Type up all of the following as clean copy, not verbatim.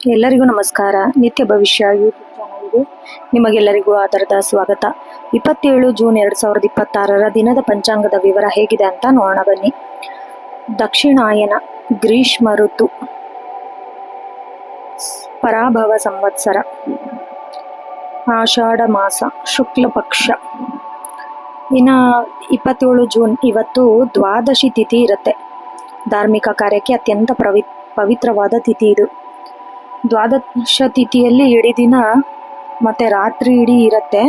ಎಲ್ಲರಿಗೂ ನಮಸ್ಕಾರ. ನಿತ್ಯ ಭವಿಷ್ಯ ಯೂಟ್ಯೂಬ್ ಚಾನಲ್ಗೆ ನಿಮಗೆಲ್ಲರಿಗೂ ಆಧಾರದ ಸ್ವಾಗತ. 27 ಜೂನ್ 2026 ದಿನದ ಪಂಚಾಂಗದ ವಿವರ ಹೇಗಿದೆ ಅಂತ ನೋಡೋಣ ಬನ್ನಿ. ದಕ್ಷಿಣಾಯನ ಗ್ರೀಷ್ಮ ಋತು, ಪರಾಭವ ಸಂವತ್ಸರ, ಆಷಾಢ ಮಾಸ, ಶುಕ್ಲ ಪಕ್ಷ. ಇನ್ನು 27 ಜೂನ್ ಇವತ್ತು ದ್ವಾದಶಿ ತಿಥಿ ಇರುತ್ತೆ. ಧಾರ್ಮಿಕ ಕಾರ್ಯಕ್ಕೆ ಅತ್ಯಂತ ಪವಿತ್ರವಾದ ತಿಥಿ ಇದು. ದ್ವಾದಶ ತಿಥಿಯಲ್ಲಿ ಇಡೀ ದಿನ ಮತ್ತೆ ರಾತ್ರಿ ಇಡೀ ಇರುತ್ತೆ.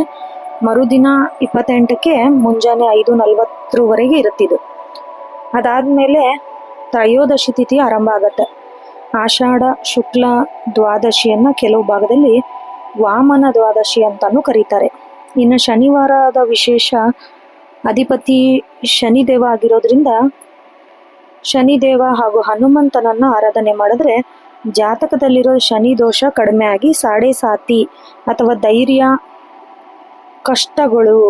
ಮರುದಿನ 28ಕ್ಕೆ ಮುಂಜಾನೆ 5:40 ಇರುತ್ತಿದ್ದು. ಅದಾದ್ಮೇಲೆ ತ್ರಯೋದಶಿ ತಿಥಿ ಆರಂಭ ಆಗತ್ತೆ. ಆಷಾಢ ಶುಕ್ಲ ದ್ವಾದಶಿಯನ್ನ ಕೆಲವು ಭಾಗದಲ್ಲಿ ವಾಮನ ದ್ವಾದಶಿ ಅಂತಾನು ಕರೀತಾರೆ. ಇನ್ನು ಶನಿವಾರದ ವಿಶೇಷ ಅಧಿಪತಿ ಶನಿದೇವ ಆಗಿರೋದ್ರಿಂದ ಶನಿದೇವ ಹಾಗೂ ಹನುಮಂತನನ್ನ ಆರಾಧನೆ ಮಾಡಿದ್ರೆ ಜಾತಕದಲ್ಲಿರೋ ಶನಿ ದೋಷ ಕಡಿಮೆ ಆಗಿ ಸಾಡೆ ಸಾತಿ ಅಥವಾ ಧೈರ್ಯ ಕಷ್ಟಗಳು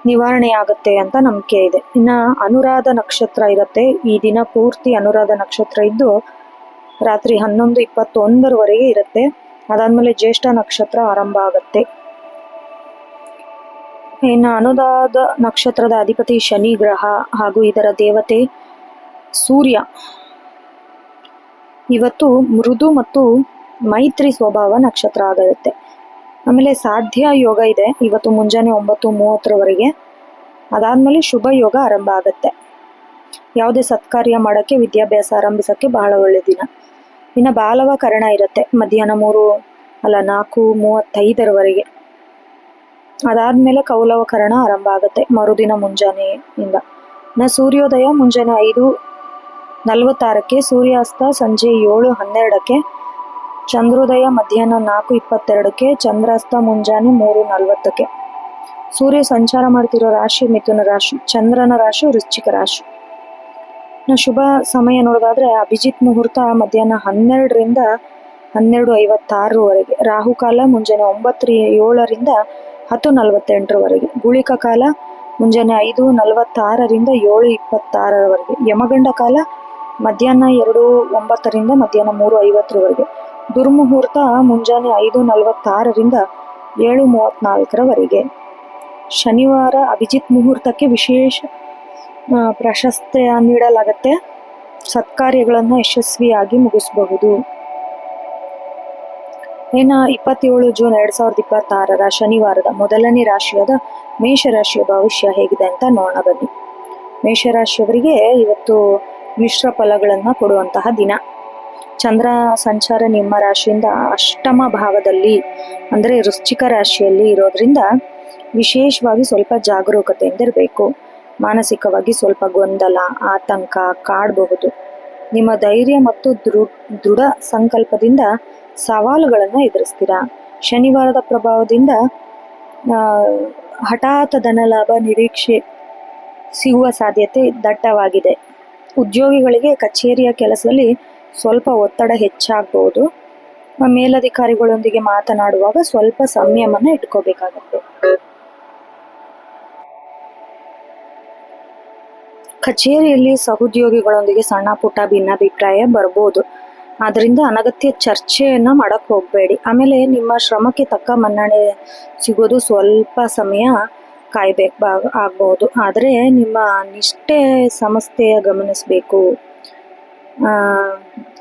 ನಿವಾರಣೆ ಆಗುತ್ತೆ ಅಂತ ನಂಬಿಕೆ ಇದೆ. ಇನ್ನು ಅನುರಾಧ ನಕ್ಷತ್ರ ಇರುತ್ತೆ. ಈ ದಿನ ಪೂರ್ತಿ ಅನುರಾಧ ನಕ್ಷತ್ರ ಇದ್ದು ರಾತ್ರಿ 11:21 ಇರುತ್ತೆ. ಅದಾದ್ಮೇಲೆ ಜ್ಯೇಷ್ಠ ನಕ್ಷತ್ರ ಆರಂಭ ಆಗುತ್ತೆ. ಇನ್ನು ಅನುರಾಧ ನಕ್ಷತ್ರದ ಅಧಿಪತಿ ಶನಿ ಗ್ರಹ ಹಾಗೂ ಇದರ ದೇವತೆ ಸೂರ್ಯ ಇವತ್ತು ಮೃದು ಮತ್ತು ಮೈತ್ರಿ ಸ್ವಭಾವ ನಕ್ಷತ್ರ ಆಗಿರುತ್ತೆ. ಆಮೇಲೆ ಸಾಧ್ಯ ಯೋಗ ಇದೆ ಇವತ್ತು ಮುಂಜಾನೆ 9:30 ಅದಾದ್ಮೇಲೆ ಶುಭ ಯೋಗ ಆರಂಭ ಆಗುತ್ತೆ. ಯಾವುದೇ ಸತ್ಕಾರ್ಯ ಮಾಡೋಕ್ಕೆ, ವಿದ್ಯಾಭ್ಯಾಸ ಆರಂಭಿಸಕ್ಕೆ ಬಹಳ ಒಳ್ಳೆ ದಿನ. ಇನ್ನು ಬಾಲವ ಕರಣ ಇರುತ್ತೆ ಮಧ್ಯಾಹ್ನ 4:35 ಅದಾದ್ಮೇಲೆ ಕೌಲವ ಕರಣ ಆರಂಭ ಆಗುತ್ತೆ ಮರುದಿನ ಮುಂಜಾನೆಯಿಂದ. ಸೂರ್ಯೋದಯ ಮುಂಜಾನೆ 5:46, ಸೂರ್ಯಾಸ್ತ ಸಂಜೆ 7:12, ಚಂದ್ರೋದಯ ಮಧ್ಯಾಹ್ನ 4:22, ಚಂದ್ರಾಸ್ತ ಮುಂಜಾನೆ 3:40. ಸೂರ್ಯ ಸಂಚಾರ ಮಾಡ್ತಿರೋ ರಾಶಿ ಮಿಥುನ ರಾಶಿ, ಚಂದ್ರನ ರಾಶಿ ವೃಶ್ಚಿಕ ರಾಶಿ. ಶುಭ ಸಮಯ ನೋಡೋದಾದ್ರೆ ಅಭಿಜಿತ್ ಮುಹೂರ್ತ ಮಧ್ಯಾಹ್ನ 12ರಿಂದ 12:56, ರಾಹುಕಾಲ ಮುಂಜಾನೆ 9:07 10:48, ಗುಳಿಕ ಕಾಲ ಮುಂಜಾನೆ 5:46 7:26, ಯಮಗಂಡ ಕಾಲ ಮಧ್ಯಾಹ್ನ 2:09 ಮಧ್ಯಾಹ್ನ 3:50, ದುರ್ಮುಹೂರ್ತ ಮುಂಜಾನೆ 5:46 7:34. ಶನಿವಾರ ಅಭಿಜಿತ್ ಮುಹೂರ್ತಕ್ಕೆ ವಿಶೇಷ ಪ್ರಾಶಸ್ತ್ಯ ನೀಡಲಾಗತ್ತೆ. ಸತ್ಕಾರ್ಯಗಳನ್ನು ಯಶಸ್ವಿಯಾಗಿ ಮುಗಿಸಬಹುದು. ಇನ್ನು 27 ಜೂನ್ 2026 ಶನಿವಾರದ ಮೊದಲನೇ ರಾಶಿಯಾದ ಮೇಷರಾಶಿಯ ಭವಿಷ್ಯ ಹೇಗಿದೆ ಅಂತ ನೋಡೋಣ ಬನ್ನಿ. ಮೇಷರಾಶಿಯವರಿಗೆ ಇವತ್ತು ಮಿಶ್ರ ಫಲಗಳನ್ನು ಕೊಡುವಂತಹ ದಿನ. ಚಂದ್ರ ಸಂಚಾರ ನಿಮ್ಮ ರಾಶಿಯಿಂದ ಅಷ್ಟಮ ಭಾವದಲ್ಲಿ ಅಂದರೆ ವೃಶ್ಚಿಕ ರಾಶಿಯಲ್ಲಿ ಇರೋದ್ರಿಂದ ವಿಶೇಷವಾಗಿ ಸ್ವಲ್ಪ ಜಾಗರೂಕತೆಯಿಂದ ಇರಬೇಕು. ಮಾನಸಿಕವಾಗಿ ಸ್ವಲ್ಪ ಗೊಂದಲ, ಆತಂಕ ಕಾಡಬಹುದು. ನಿಮ್ಮ ಧೈರ್ಯ ಮತ್ತು ದೃಢ ಸಂಕಲ್ಪದಿಂದ ಸವಾಲುಗಳನ್ನು ಎದುರಿಸ್ತೀರಾ. ಶನಿವಾರದ ಪ್ರಭಾವದಿಂದ ಹಠಾತ್ ಧನಲಾಭ ನಿರೀಕ್ಷೆ ಸಿಗುವ ಸಾಧ್ಯತೆ ದಟ್ಟವಾಗಿದೆ. ಉದ್ಯೋಗಿಗಳಿಗೆ ಕಚೇರಿಯ ಕೆಲಸದಲ್ಲಿ ಸ್ವಲ್ಪ ಒತ್ತಡ ಹೆಚ್ಚಾಗಬಹುದು. ಮೇಲಧಿಕಾರಿಗಳೊಂದಿಗೆ ಮಾತನಾಡುವಾಗ ಸ್ವಲ್ಪ ಸಂಯಮನ ಇಟ್ಕೋಬೇಕಾಗತ್ತೆ. ಕಚೇರಿಯಲ್ಲಿ ಸಹೋದ್ಯೋಗಿಗಳೊಂದಿಗೆ ಸಣ್ಣ ಪುಟ್ಟ ಭಿನ್ನಾಭಿಪ್ರಾಯ ಬರ್ಬೋದು. ಆದ್ರಿಂದ ಅನಗತ್ಯ ಚರ್ಚೆಯನ್ನ ಮಾಡಕ್ ಹೋಗ್ಬೇಡಿ. ಆಮೇಲೆ ನಿಮ್ಮ ಶ್ರಮಕ್ಕೆ ತಕ್ಕ ಮನ್ನಣೆ ಸಿಗೋದು ಸ್ವಲ್ಪ ಸಮಯ ಆಗ್ಬಹುದು. ಆದರೆ ನಿಮ್ಮ ನಿಷ್ಠೆ ಸಂಸ್ಥೆಯ ಗಮನಿಸಬೇಕು.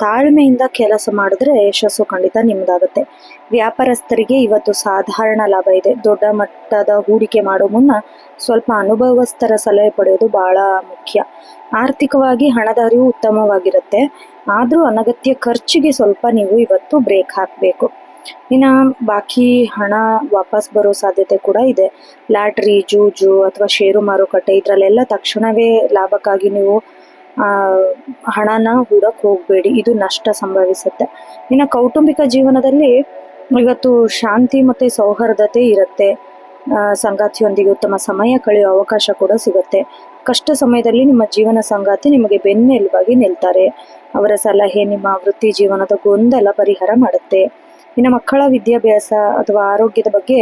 ತಾಳ್ಮೆಯಿಂದ ಕೆಲಸ ಮಾಡಿದ್ರೆ ಯಶಸ್ಸು ಖಂಡಿತ ನಿಮ್ದಾಗುತ್ತೆ. ವ್ಯಾಪಾರಸ್ಥರಿಗೆ ಇವತ್ತು ಸಾಧಾರಣ ಲಾಭ ಇದೆ. ದೊಡ್ಡ ಮಟ್ಟದ ಹೂಡಿಕೆ ಮಾಡೋ ಮುನ್ನ ಸ್ವಲ್ಪ ಅನುಭವಸ್ಥರ ಸಲಹೆ ಪಡೆಯೋದು ಬಹಳ ಮುಖ್ಯ. ಆರ್ಥಿಕವಾಗಿ ಹಣದ ಅರಿವು ಉತ್ತಮವಾಗಿರುತ್ತೆ. ಆದ್ರೂ ಅನಗತ್ಯ ಖರ್ಚಿಗೆ ಸ್ವಲ್ಪ ನೀವು ಇವತ್ತು ಬ್ರೇಕ್ ಹಾಕಬೇಕು. ಇನ್ನು ಬಾಕಿ ಹಣ ವಾಪಸ್ ಬರೋ ಸಾಧ್ಯತೆ ಕೂಡ ಇದೆ. ಲಾಟ್ರಿ, ಜೂಜು ಅಥವಾ ಷೇರು ಮಾರುಕಟ್ಟೆ ಇದರಲ್ಲೆಲ್ಲ ತಕ್ಷಣವೇ ಲಾಭಕ್ಕಾಗಿ ನೀವು ಹಣನ ಹೂಡಕ್ ಹೋಗ್ಬೇಡಿ. ಇದು ನಷ್ಟ ಸಂಭವಿಸುತ್ತೆ. ಇನ್ನು ಕೌಟುಂಬಿಕ ಜೀವನದಲ್ಲಿ ಇವತ್ತು ಶಾಂತಿ ಮತ್ತೆ ಸೌಹಾರ್ದತೆ ಇರುತ್ತೆ. ಸಂಗಾತಿಯೊಂದಿಗೆ ಉತ್ತಮ ಸಮಯ ಕಳೆಯುವ ಅವಕಾಶ ಕೂಡ ಸಿಗುತ್ತೆ. ಕಷ್ಟ ಸಮಯದಲ್ಲಿ ನಿಮ್ಮ ಜೀವನ ಸಂಗಾತಿ ನಿಮಗೆ ಬೆನ್ನೆಲುಬಾಗಿ ನಿಲ್ತಾರೆ. ಅವರ ಸಲಹೆ ನಿಮ್ಮ ವೃತ್ತಿ ಜೀವನದ ಗೊಂದಲ ಪರಿಹಾರ ಮಾಡುತ್ತೆ. ಇನ್ನು ಮಕ್ಕಳ ವಿದ್ಯಾಭ್ಯಾಸ ಅಥವಾ ಆರೋಗ್ಯದ ಬಗ್ಗೆ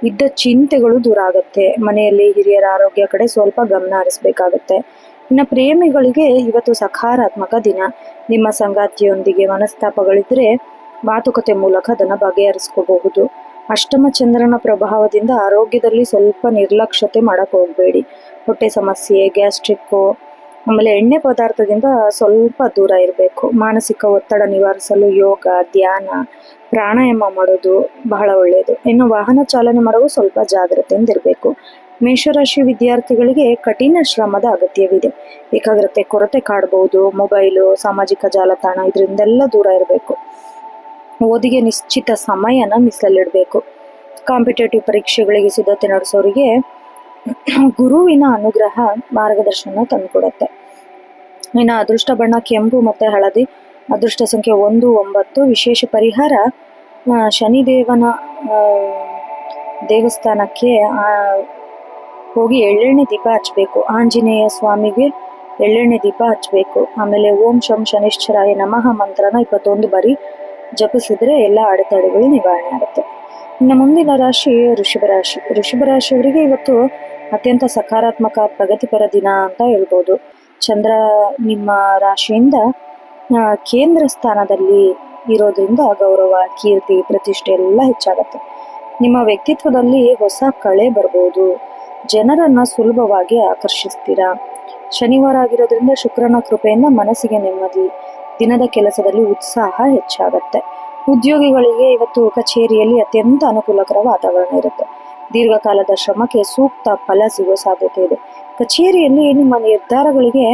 ಇದ್ದ ಚಿಂತೆಗಳು ದೂರ ಆಗುತ್ತೆ. ಮನೆಯಲ್ಲಿ ಹಿರಿಯರ ಆರೋಗ್ಯ ಕಡೆ ಸ್ವಲ್ಪ ಗಮನ ಹರಿಸಬೇಕಾಗುತ್ತೆ. ಇನ್ನು ಪ್ರೇಮಿಗಳಿಗೆ ಇವತ್ತು ಸಕಾರಾತ್ಮಕ ದಿನ. ನಿಮ್ಮ ಸಂಗಾತಿಯೊಂದಿಗೆ ಮನಸ್ತಾಪಗಳಿದ್ರೆ ಮಾತುಕತೆ ಮೂಲಕ ಅದನ್ನು ಬಗೆಹರಿಸ್ಕೋಬಹುದು. ಅಷ್ಟಮ ಚಂದ್ರನ ಪ್ರಭಾವದಿಂದ ಆರೋಗ್ಯದಲ್ಲಿ ಸ್ವಲ್ಪ ನಿರ್ಲಕ್ಷ್ಯತೆ ಮಾಡಕ್ ಹೋಗ್ಬೇಡಿ. ಹೊಟ್ಟೆ ಸಮಸ್ಯೆ, ಗ್ಯಾಸ್ಟ್ರಿಕ್ಕು, ಆಮೇಲೆ ಎಣ್ಣೆ ಪದಾರ್ಥದಿಂದ ಸ್ವಲ್ಪ ದೂರ ಇರಬೇಕು. ಮಾನಸಿಕ ಒತ್ತಡ ನಿವಾರಿಸಲು ಯೋಗ, ಧ್ಯಾನ, ಪ್ರಾಣಾಯಾಮ ಮಾಡೋದು ಬಹಳ ಒಳ್ಳೆಯದು. ಇನ್ನು ವಾಹನ ಚಾಲನೆ ಮಾಡುವ ಸ್ವಲ್ಪ ಜಾಗ್ರತೆಯಿಂದ ಇರಬೇಕು. ಮೇಷರಾಶಿ ವಿದ್ಯಾರ್ಥಿಗಳಿಗೆ ಕಠಿಣ ಶ್ರಮದ ಅಗತ್ಯವಿದೆ. ಏಕಾಗ್ರತೆ ಕೊರತೆ ಕಾಡಬಹುದು. ಮೊಬೈಲು, ಸಾಮಾಜಿಕ ಜಾಲತಾಣ ಇದರಿಂದೆಲ್ಲ ದೂರ ಇರಬೇಕು. ಓದಿಗೆ ನಿಶ್ಚಿತ ಸಮಯನ ಮೀಸಲಿಡಬೇಕು. ಕಾಂಪಿಟೇಟಿವ್ ಪರೀಕ್ಷೆಗಳಿಗೆ ಸಿದ್ಧತೆ ನಡೆಸೋರಿಗೆ ಗುರುವಿನ ಅನುಗ್ರಹ ಮಾರ್ಗದರ್ಶನ ತಂದುಕೊಡುತ್ತೆ. ಇನ್ನು ಅದೃಷ್ಟ ಬಣ್ಣ ಕೆಂಪು ಮತ್ತು ಹಳದಿ. ಅದೃಷ್ಟ ಸಂಖ್ಯೆ 1, 9. ವಿಶೇಷ ಪರಿಹಾರ ಶನಿದೇವನ ದೇವಸ್ಥಾನಕ್ಕೆ ಹೋಗಿ ಎಳ್ಳೆಣ್ಣೆ ದೀಪ ಹಚ್ಚಬೇಕು. ಆಂಜನೇಯ ಸ್ವಾಮಿಗೆ ಎಳ್ಳೆಣ್ಣೆ ದೀಪ ಹಚ್ಚಬೇಕು. ಆಮೇಲೆ ಓಂ ಶಂ ಶನಿಶ್ಚರಾಯ ನಮಃ ಮಂತ್ರನ 21 ಬಾರಿ ಜಪಿಸಿದ್ರೆ ಎಲ್ಲ ಅಡೆತಡೆಗಳು ನಿವಾರಣೆ ಆಗುತ್ತೆ. ಇನ್ನು ಮುಂದಿನ ರಾಶಿ ಋಷಭ ರಾಶಿ. ಋಷಭ ರಾಶಿಯವರಿಗೆ ಇವತ್ತು ಅತ್ಯಂತ ಸಕಾರಾತ್ಮಕ ಪ್ರಗತಿಪರ ದಿನ ಅಂತ ಹೇಳ್ಬೋದು. ಚಂದ್ರ ನಿಮ್ಮ ರಾಶಿಯಿಂದ ಕೇಂದ್ರ ಸ್ಥಾನದಲ್ಲಿ ಇರೋದ್ರಿಂದ ಗೌರವ, ಕೀರ್ತಿ, ಪ್ರತಿಷ್ಠೆ ಎಲ್ಲ ಹೆಚ್ಚಾಗತ್ತೆ. ನಿಮ್ಮ ವ್ಯಕ್ತಿತ್ವದಲ್ಲಿ ಹೊಸ ಕಳೆ ಬರ್ಬೋದು. ಜನರನ್ನ ಸುಲಭವಾಗಿ ಆಕರ್ಷಿಸ್ತೀರಾ. ಶನಿವಾರ ಆಗಿರೋದ್ರಿಂದ ಶುಕ್ರನ ಕೃಪೆಯಿಂದ ಮನಸ್ಸಿಗೆ ನೆಮ್ಮದಿ. ದಿನದ ಕೆಲಸದಲ್ಲಿ ಉತ್ಸಾಹ ಹೆಚ್ಚಾಗತ್ತೆ. ಉದ್ಯೋಗಿಗಳಿಗೆ ಇವತ್ತು ಕಚೇರಿಯಲ್ಲಿ ಅತ್ಯಂತ ಅನುಕೂಲಕರ ವಾತಾವರಣ ಇರುತ್ತೆ. ದೀರ್ಘಕಾಲದ ಶ್ರಮಕ್ಕೆ ಸೂಕ್ತ ಫಲ ಸಿಗೋ ಸಾಧ್ಯತೆ ಇದೆ. ಕಚೇರಿಯಲ್ಲಿ ನಿಮ್ಮ ನಿರ್ಧಾರಗಳಿಗೆ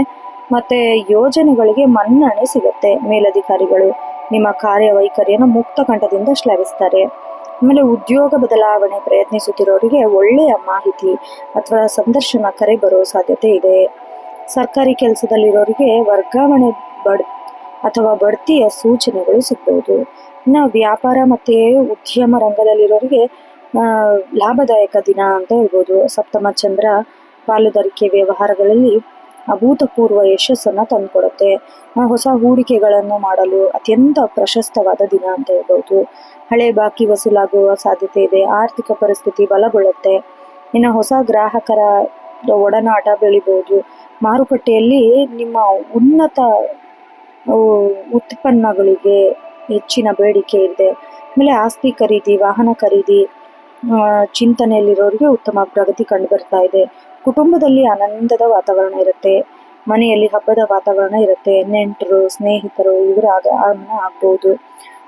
ಮತ್ತೆ ಯೋಜನೆಗಳಿಗೆ ಮನ್ನಣೆ ಸಿಗುತ್ತೆ. ಮೇಲಧಿಕಾರಿಗಳು ನಿಮ್ಮ ಕಾರ್ಯವೈಖರಿಯನ್ನು ಮುಕ್ತ ಕಂಠದಿಂದ ಶ್ಲಾಘಿಸ್ತಾರೆ. ಆಮೇಲೆ ಉದ್ಯೋಗ ಬದಲಾವಣೆ ಪ್ರಯತ್ನಿಸುತ್ತಿರೋರಿಗೆ ಒಳ್ಳೆಯ ಮಾಹಿತಿ ಅಥವಾ ಸಂದರ್ಶನ ಕರೆ ಬರೋ ಸಾಧ್ಯತೆ ಇದೆ. ಸರ್ಕಾರಿ ಕೆಲಸದಲ್ಲಿರೋರಿಗೆ ವರ್ಗಾವಣೆ ಅಥವಾ ಬಡ್ತಿಯ ಸೂಚನೆಗಳು ಸಿಗ್ಬಹುದು. ಇನ್ನು ವ್ಯಾಪಾರ ಮತ್ತೆ ಉದ್ಯಮ ರಂಗದಲ್ಲಿರೋರಿಗೆ ಲಾಭದಾಯಕ ದಿನ ಅಂತ ಹೇಳ್ಬೋದು. ಸಪ್ತಮ ಚಂದ್ರ ಪಾಲುದಾರಿಕೆ ವ್ಯವಹಾರಗಳಲ್ಲಿ ಅಭೂತಪೂರ್ವ ಯಶಸ್ಸನ್ನು ತಂದುಕೊಡುತ್ತೆ. ಹೊಸ ಹೂಡಿಕೆಗಳನ್ನು ಮಾಡಲು ಅತ್ಯಂತ ಪ್ರಶಸ್ತವಾದ ದಿನ ಅಂತ ಹೇಳ್ಬೋದು. ಹಳೆ ಬಾಕಿ ವಸೂಲಾಗುವ ಸಾಧ್ಯತೆ ಇದೆ. ಆರ್ಥಿಕ ಪರಿಸ್ಥಿತಿ ಬಲಗೊಳ್ಳುತ್ತೆ. ಇನ್ನು ಹೊಸ ಗ್ರಾಹಕರ ಒಡನಾಟ ಬೆಳಿಬಹುದು. ಮಾರುಕಟ್ಟೆಯಲ್ಲಿ ನಿಮ್ಮ ಉನ್ನತ ಉತ್ಪನ್ನಗಳಿಗೆ ಹೆಚ್ಚಿನ ಬೇಡಿಕೆ ಇದೆ. ಆಮೇಲೆ ಆಸ್ತಿ ಖರೀದಿ, ವಾಹನ ಖರೀದಿ ಚಿಂತನೆಯಲ್ಲಿರೋರಿಗೆ ಉತ್ತಮ ಪ್ರಗತಿ ಕಂಡು ಬರ್ತಾ ಇದೆ. ಕುಟುಂಬದಲ್ಲಿ ಆನಂದದ ವಾತಾವರಣ ಇರುತ್ತೆ. ಮನೆಯಲ್ಲಿ ಹಬ್ಬದ ವಾತಾವರಣ ಇರುತ್ತೆ. ನೆಂಟರು, ಸ್ನೇಹಿತರು ಇವರ ಆಗಮನ ಆಗ್ಬೋದು.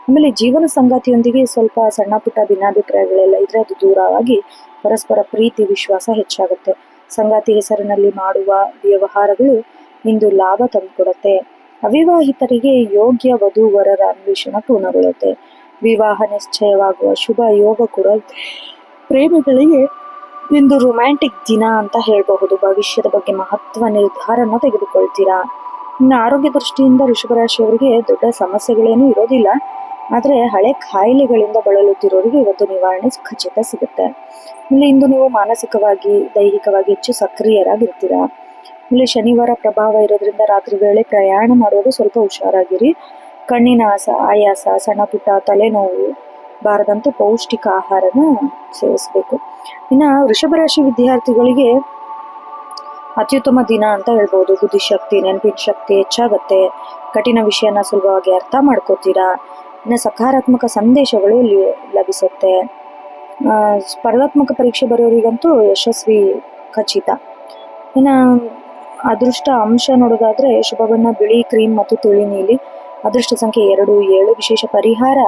ಆಮೇಲೆ ಜೀವನ ಸಂಗಾತಿಯೊಂದಿಗೆ ಸ್ವಲ್ಪ ಸಣ್ಣ ಪುಟ್ಟ ಭಿನ್ನಾಭಿಪ್ರಾಯಗಳೆಲ್ಲ ಇದ್ರೆ ಅದು ದೂರವಾಗಿ ಪರಸ್ಪರ ಪ್ರೀತಿ, ವಿಶ್ವಾಸ ಹೆಚ್ಚಾಗುತ್ತೆ. ಸಂಗಾತಿ ಹೆಸರಿನಲ್ಲಿ ಮಾಡುವ ವ್ಯವಹಾರಗಳು ಇಂದು ಲಾಭ ತಂದುಕೊಡುತ್ತೆ. ಅವಿವಾಹಿತರಿಗೆ ಯೋಗ್ಯ ವಧುವರರ ಅನ್ವೇಷಣೆ ಪೂರ್ಣಗೊಳ್ಳುತ್ತೆ. ವಿವಾಹ ನಿಶ್ಚಯವಾಗುವ ಶುಭ ಯೋಗ ಕೂಡ. ಪ್ರೇಮಿಗಳಿಗೆ ಇಂದು ರೊಮ್ಯಾಂಟಿಕ್ ದಿನ ಅಂತ ಹೇಳಬಹುದು. ಭವಿಷ್ಯದ ಬಗ್ಗೆ ಮಹತ್ವ ನಿರ್ಧಾರನ ತೆಗೆದುಕೊಳ್ತೀರಾ. ಇನ್ನು ಆರೋಗ್ಯ ದೃಷ್ಟಿಯಿಂದ ಋಷಭರಾಶಿಯವರಿಗೆ ದೊಡ್ಡ ಸಮಸ್ಯೆಗಳೇನೂ ಇರೋದಿಲ್ಲ. ಆದರೆ ಹಳೆ ಕಾಯಿಲೆಗಳಿಂದ ಬಳಲುತ್ತಿರೋರಿಗೆ ಇವತ್ತು ನಿವಾರಣೆ ಖಚಿತ ಸಿಗುತ್ತೆ. ಇಲ್ಲಿ ಇಂದು ನೀವು ಮಾನಸಿಕವಾಗಿ, ದೈಹಿಕವಾಗಿ ಹೆಚ್ಚು ಸಕ್ರಿಯರಾಗಿರ್ತೀರಾ. ಇಲ್ಲಿ ಶನಿವಾರ ಪ್ರಭಾವ ಇರೋದ್ರಿಂದ ರಾತ್ರಿ ವೇಳೆ ಪ್ರಯಾಣ ಮಾಡುವಾಗ ಸ್ವಲ್ಪ ಹುಷಾರಾಗಿರಿ. ಕಣ್ಣಿನ ಆಯಾಸ, ಸಣ್ಣ ಪುಟ್ಟ ತಲೆನೋವು ಬಾರದಂತೆ ಪೌಷ್ಟಿಕ ಆಹಾರನ ಸೇವಿಸಬೇಕು. ಇನ್ನು ವೃಷಭ ರಾಶಿ ವಿದ್ಯಾರ್ಥಿಗಳಿಗೆ ಅತ್ಯುತ್ತಮ ದಿನ ಅಂತ ಹೇಳ್ಬೋದು. ಬುದ್ಧಿಶಕ್ತಿ, ನೆನಪಿನ ಶಕ್ತಿ ಹೆಚ್ಚಾಗತ್ತೆ. ಕಠಿಣ ವಿಷಯನ ಸುಲಭವಾಗಿ ಅರ್ಥ ಮಾಡ್ಕೋತೀರಾ. ಇನ್ನು ಸಕಾರಾತ್ಮಕ ಸಂದೇಶಗಳು ಲಭಿಸುತ್ತೆ. ಸ್ಪರ್ಧಾತ್ಮಕ ಪರೀಕ್ಷೆ ಬರೆಯೋರಿಗಂತೂ ಯಶಸ್ವಿ ಖಚಿತ. ಇನ್ನು ಅದೃಷ್ಟ ಅಂಶ ನೋಡೋದಾದ್ರೆ ಶುಭ ಬಣ್ಣ ಬಿಳಿ, ಕ್ರೀಮ್ ಮತ್ತು ತಿಳಿ ನೀಲಿ. ಅದೃಷ್ಟ ಸಂಖ್ಯೆ 2, 7. ವಿಶೇಷ ಪರಿಹಾರ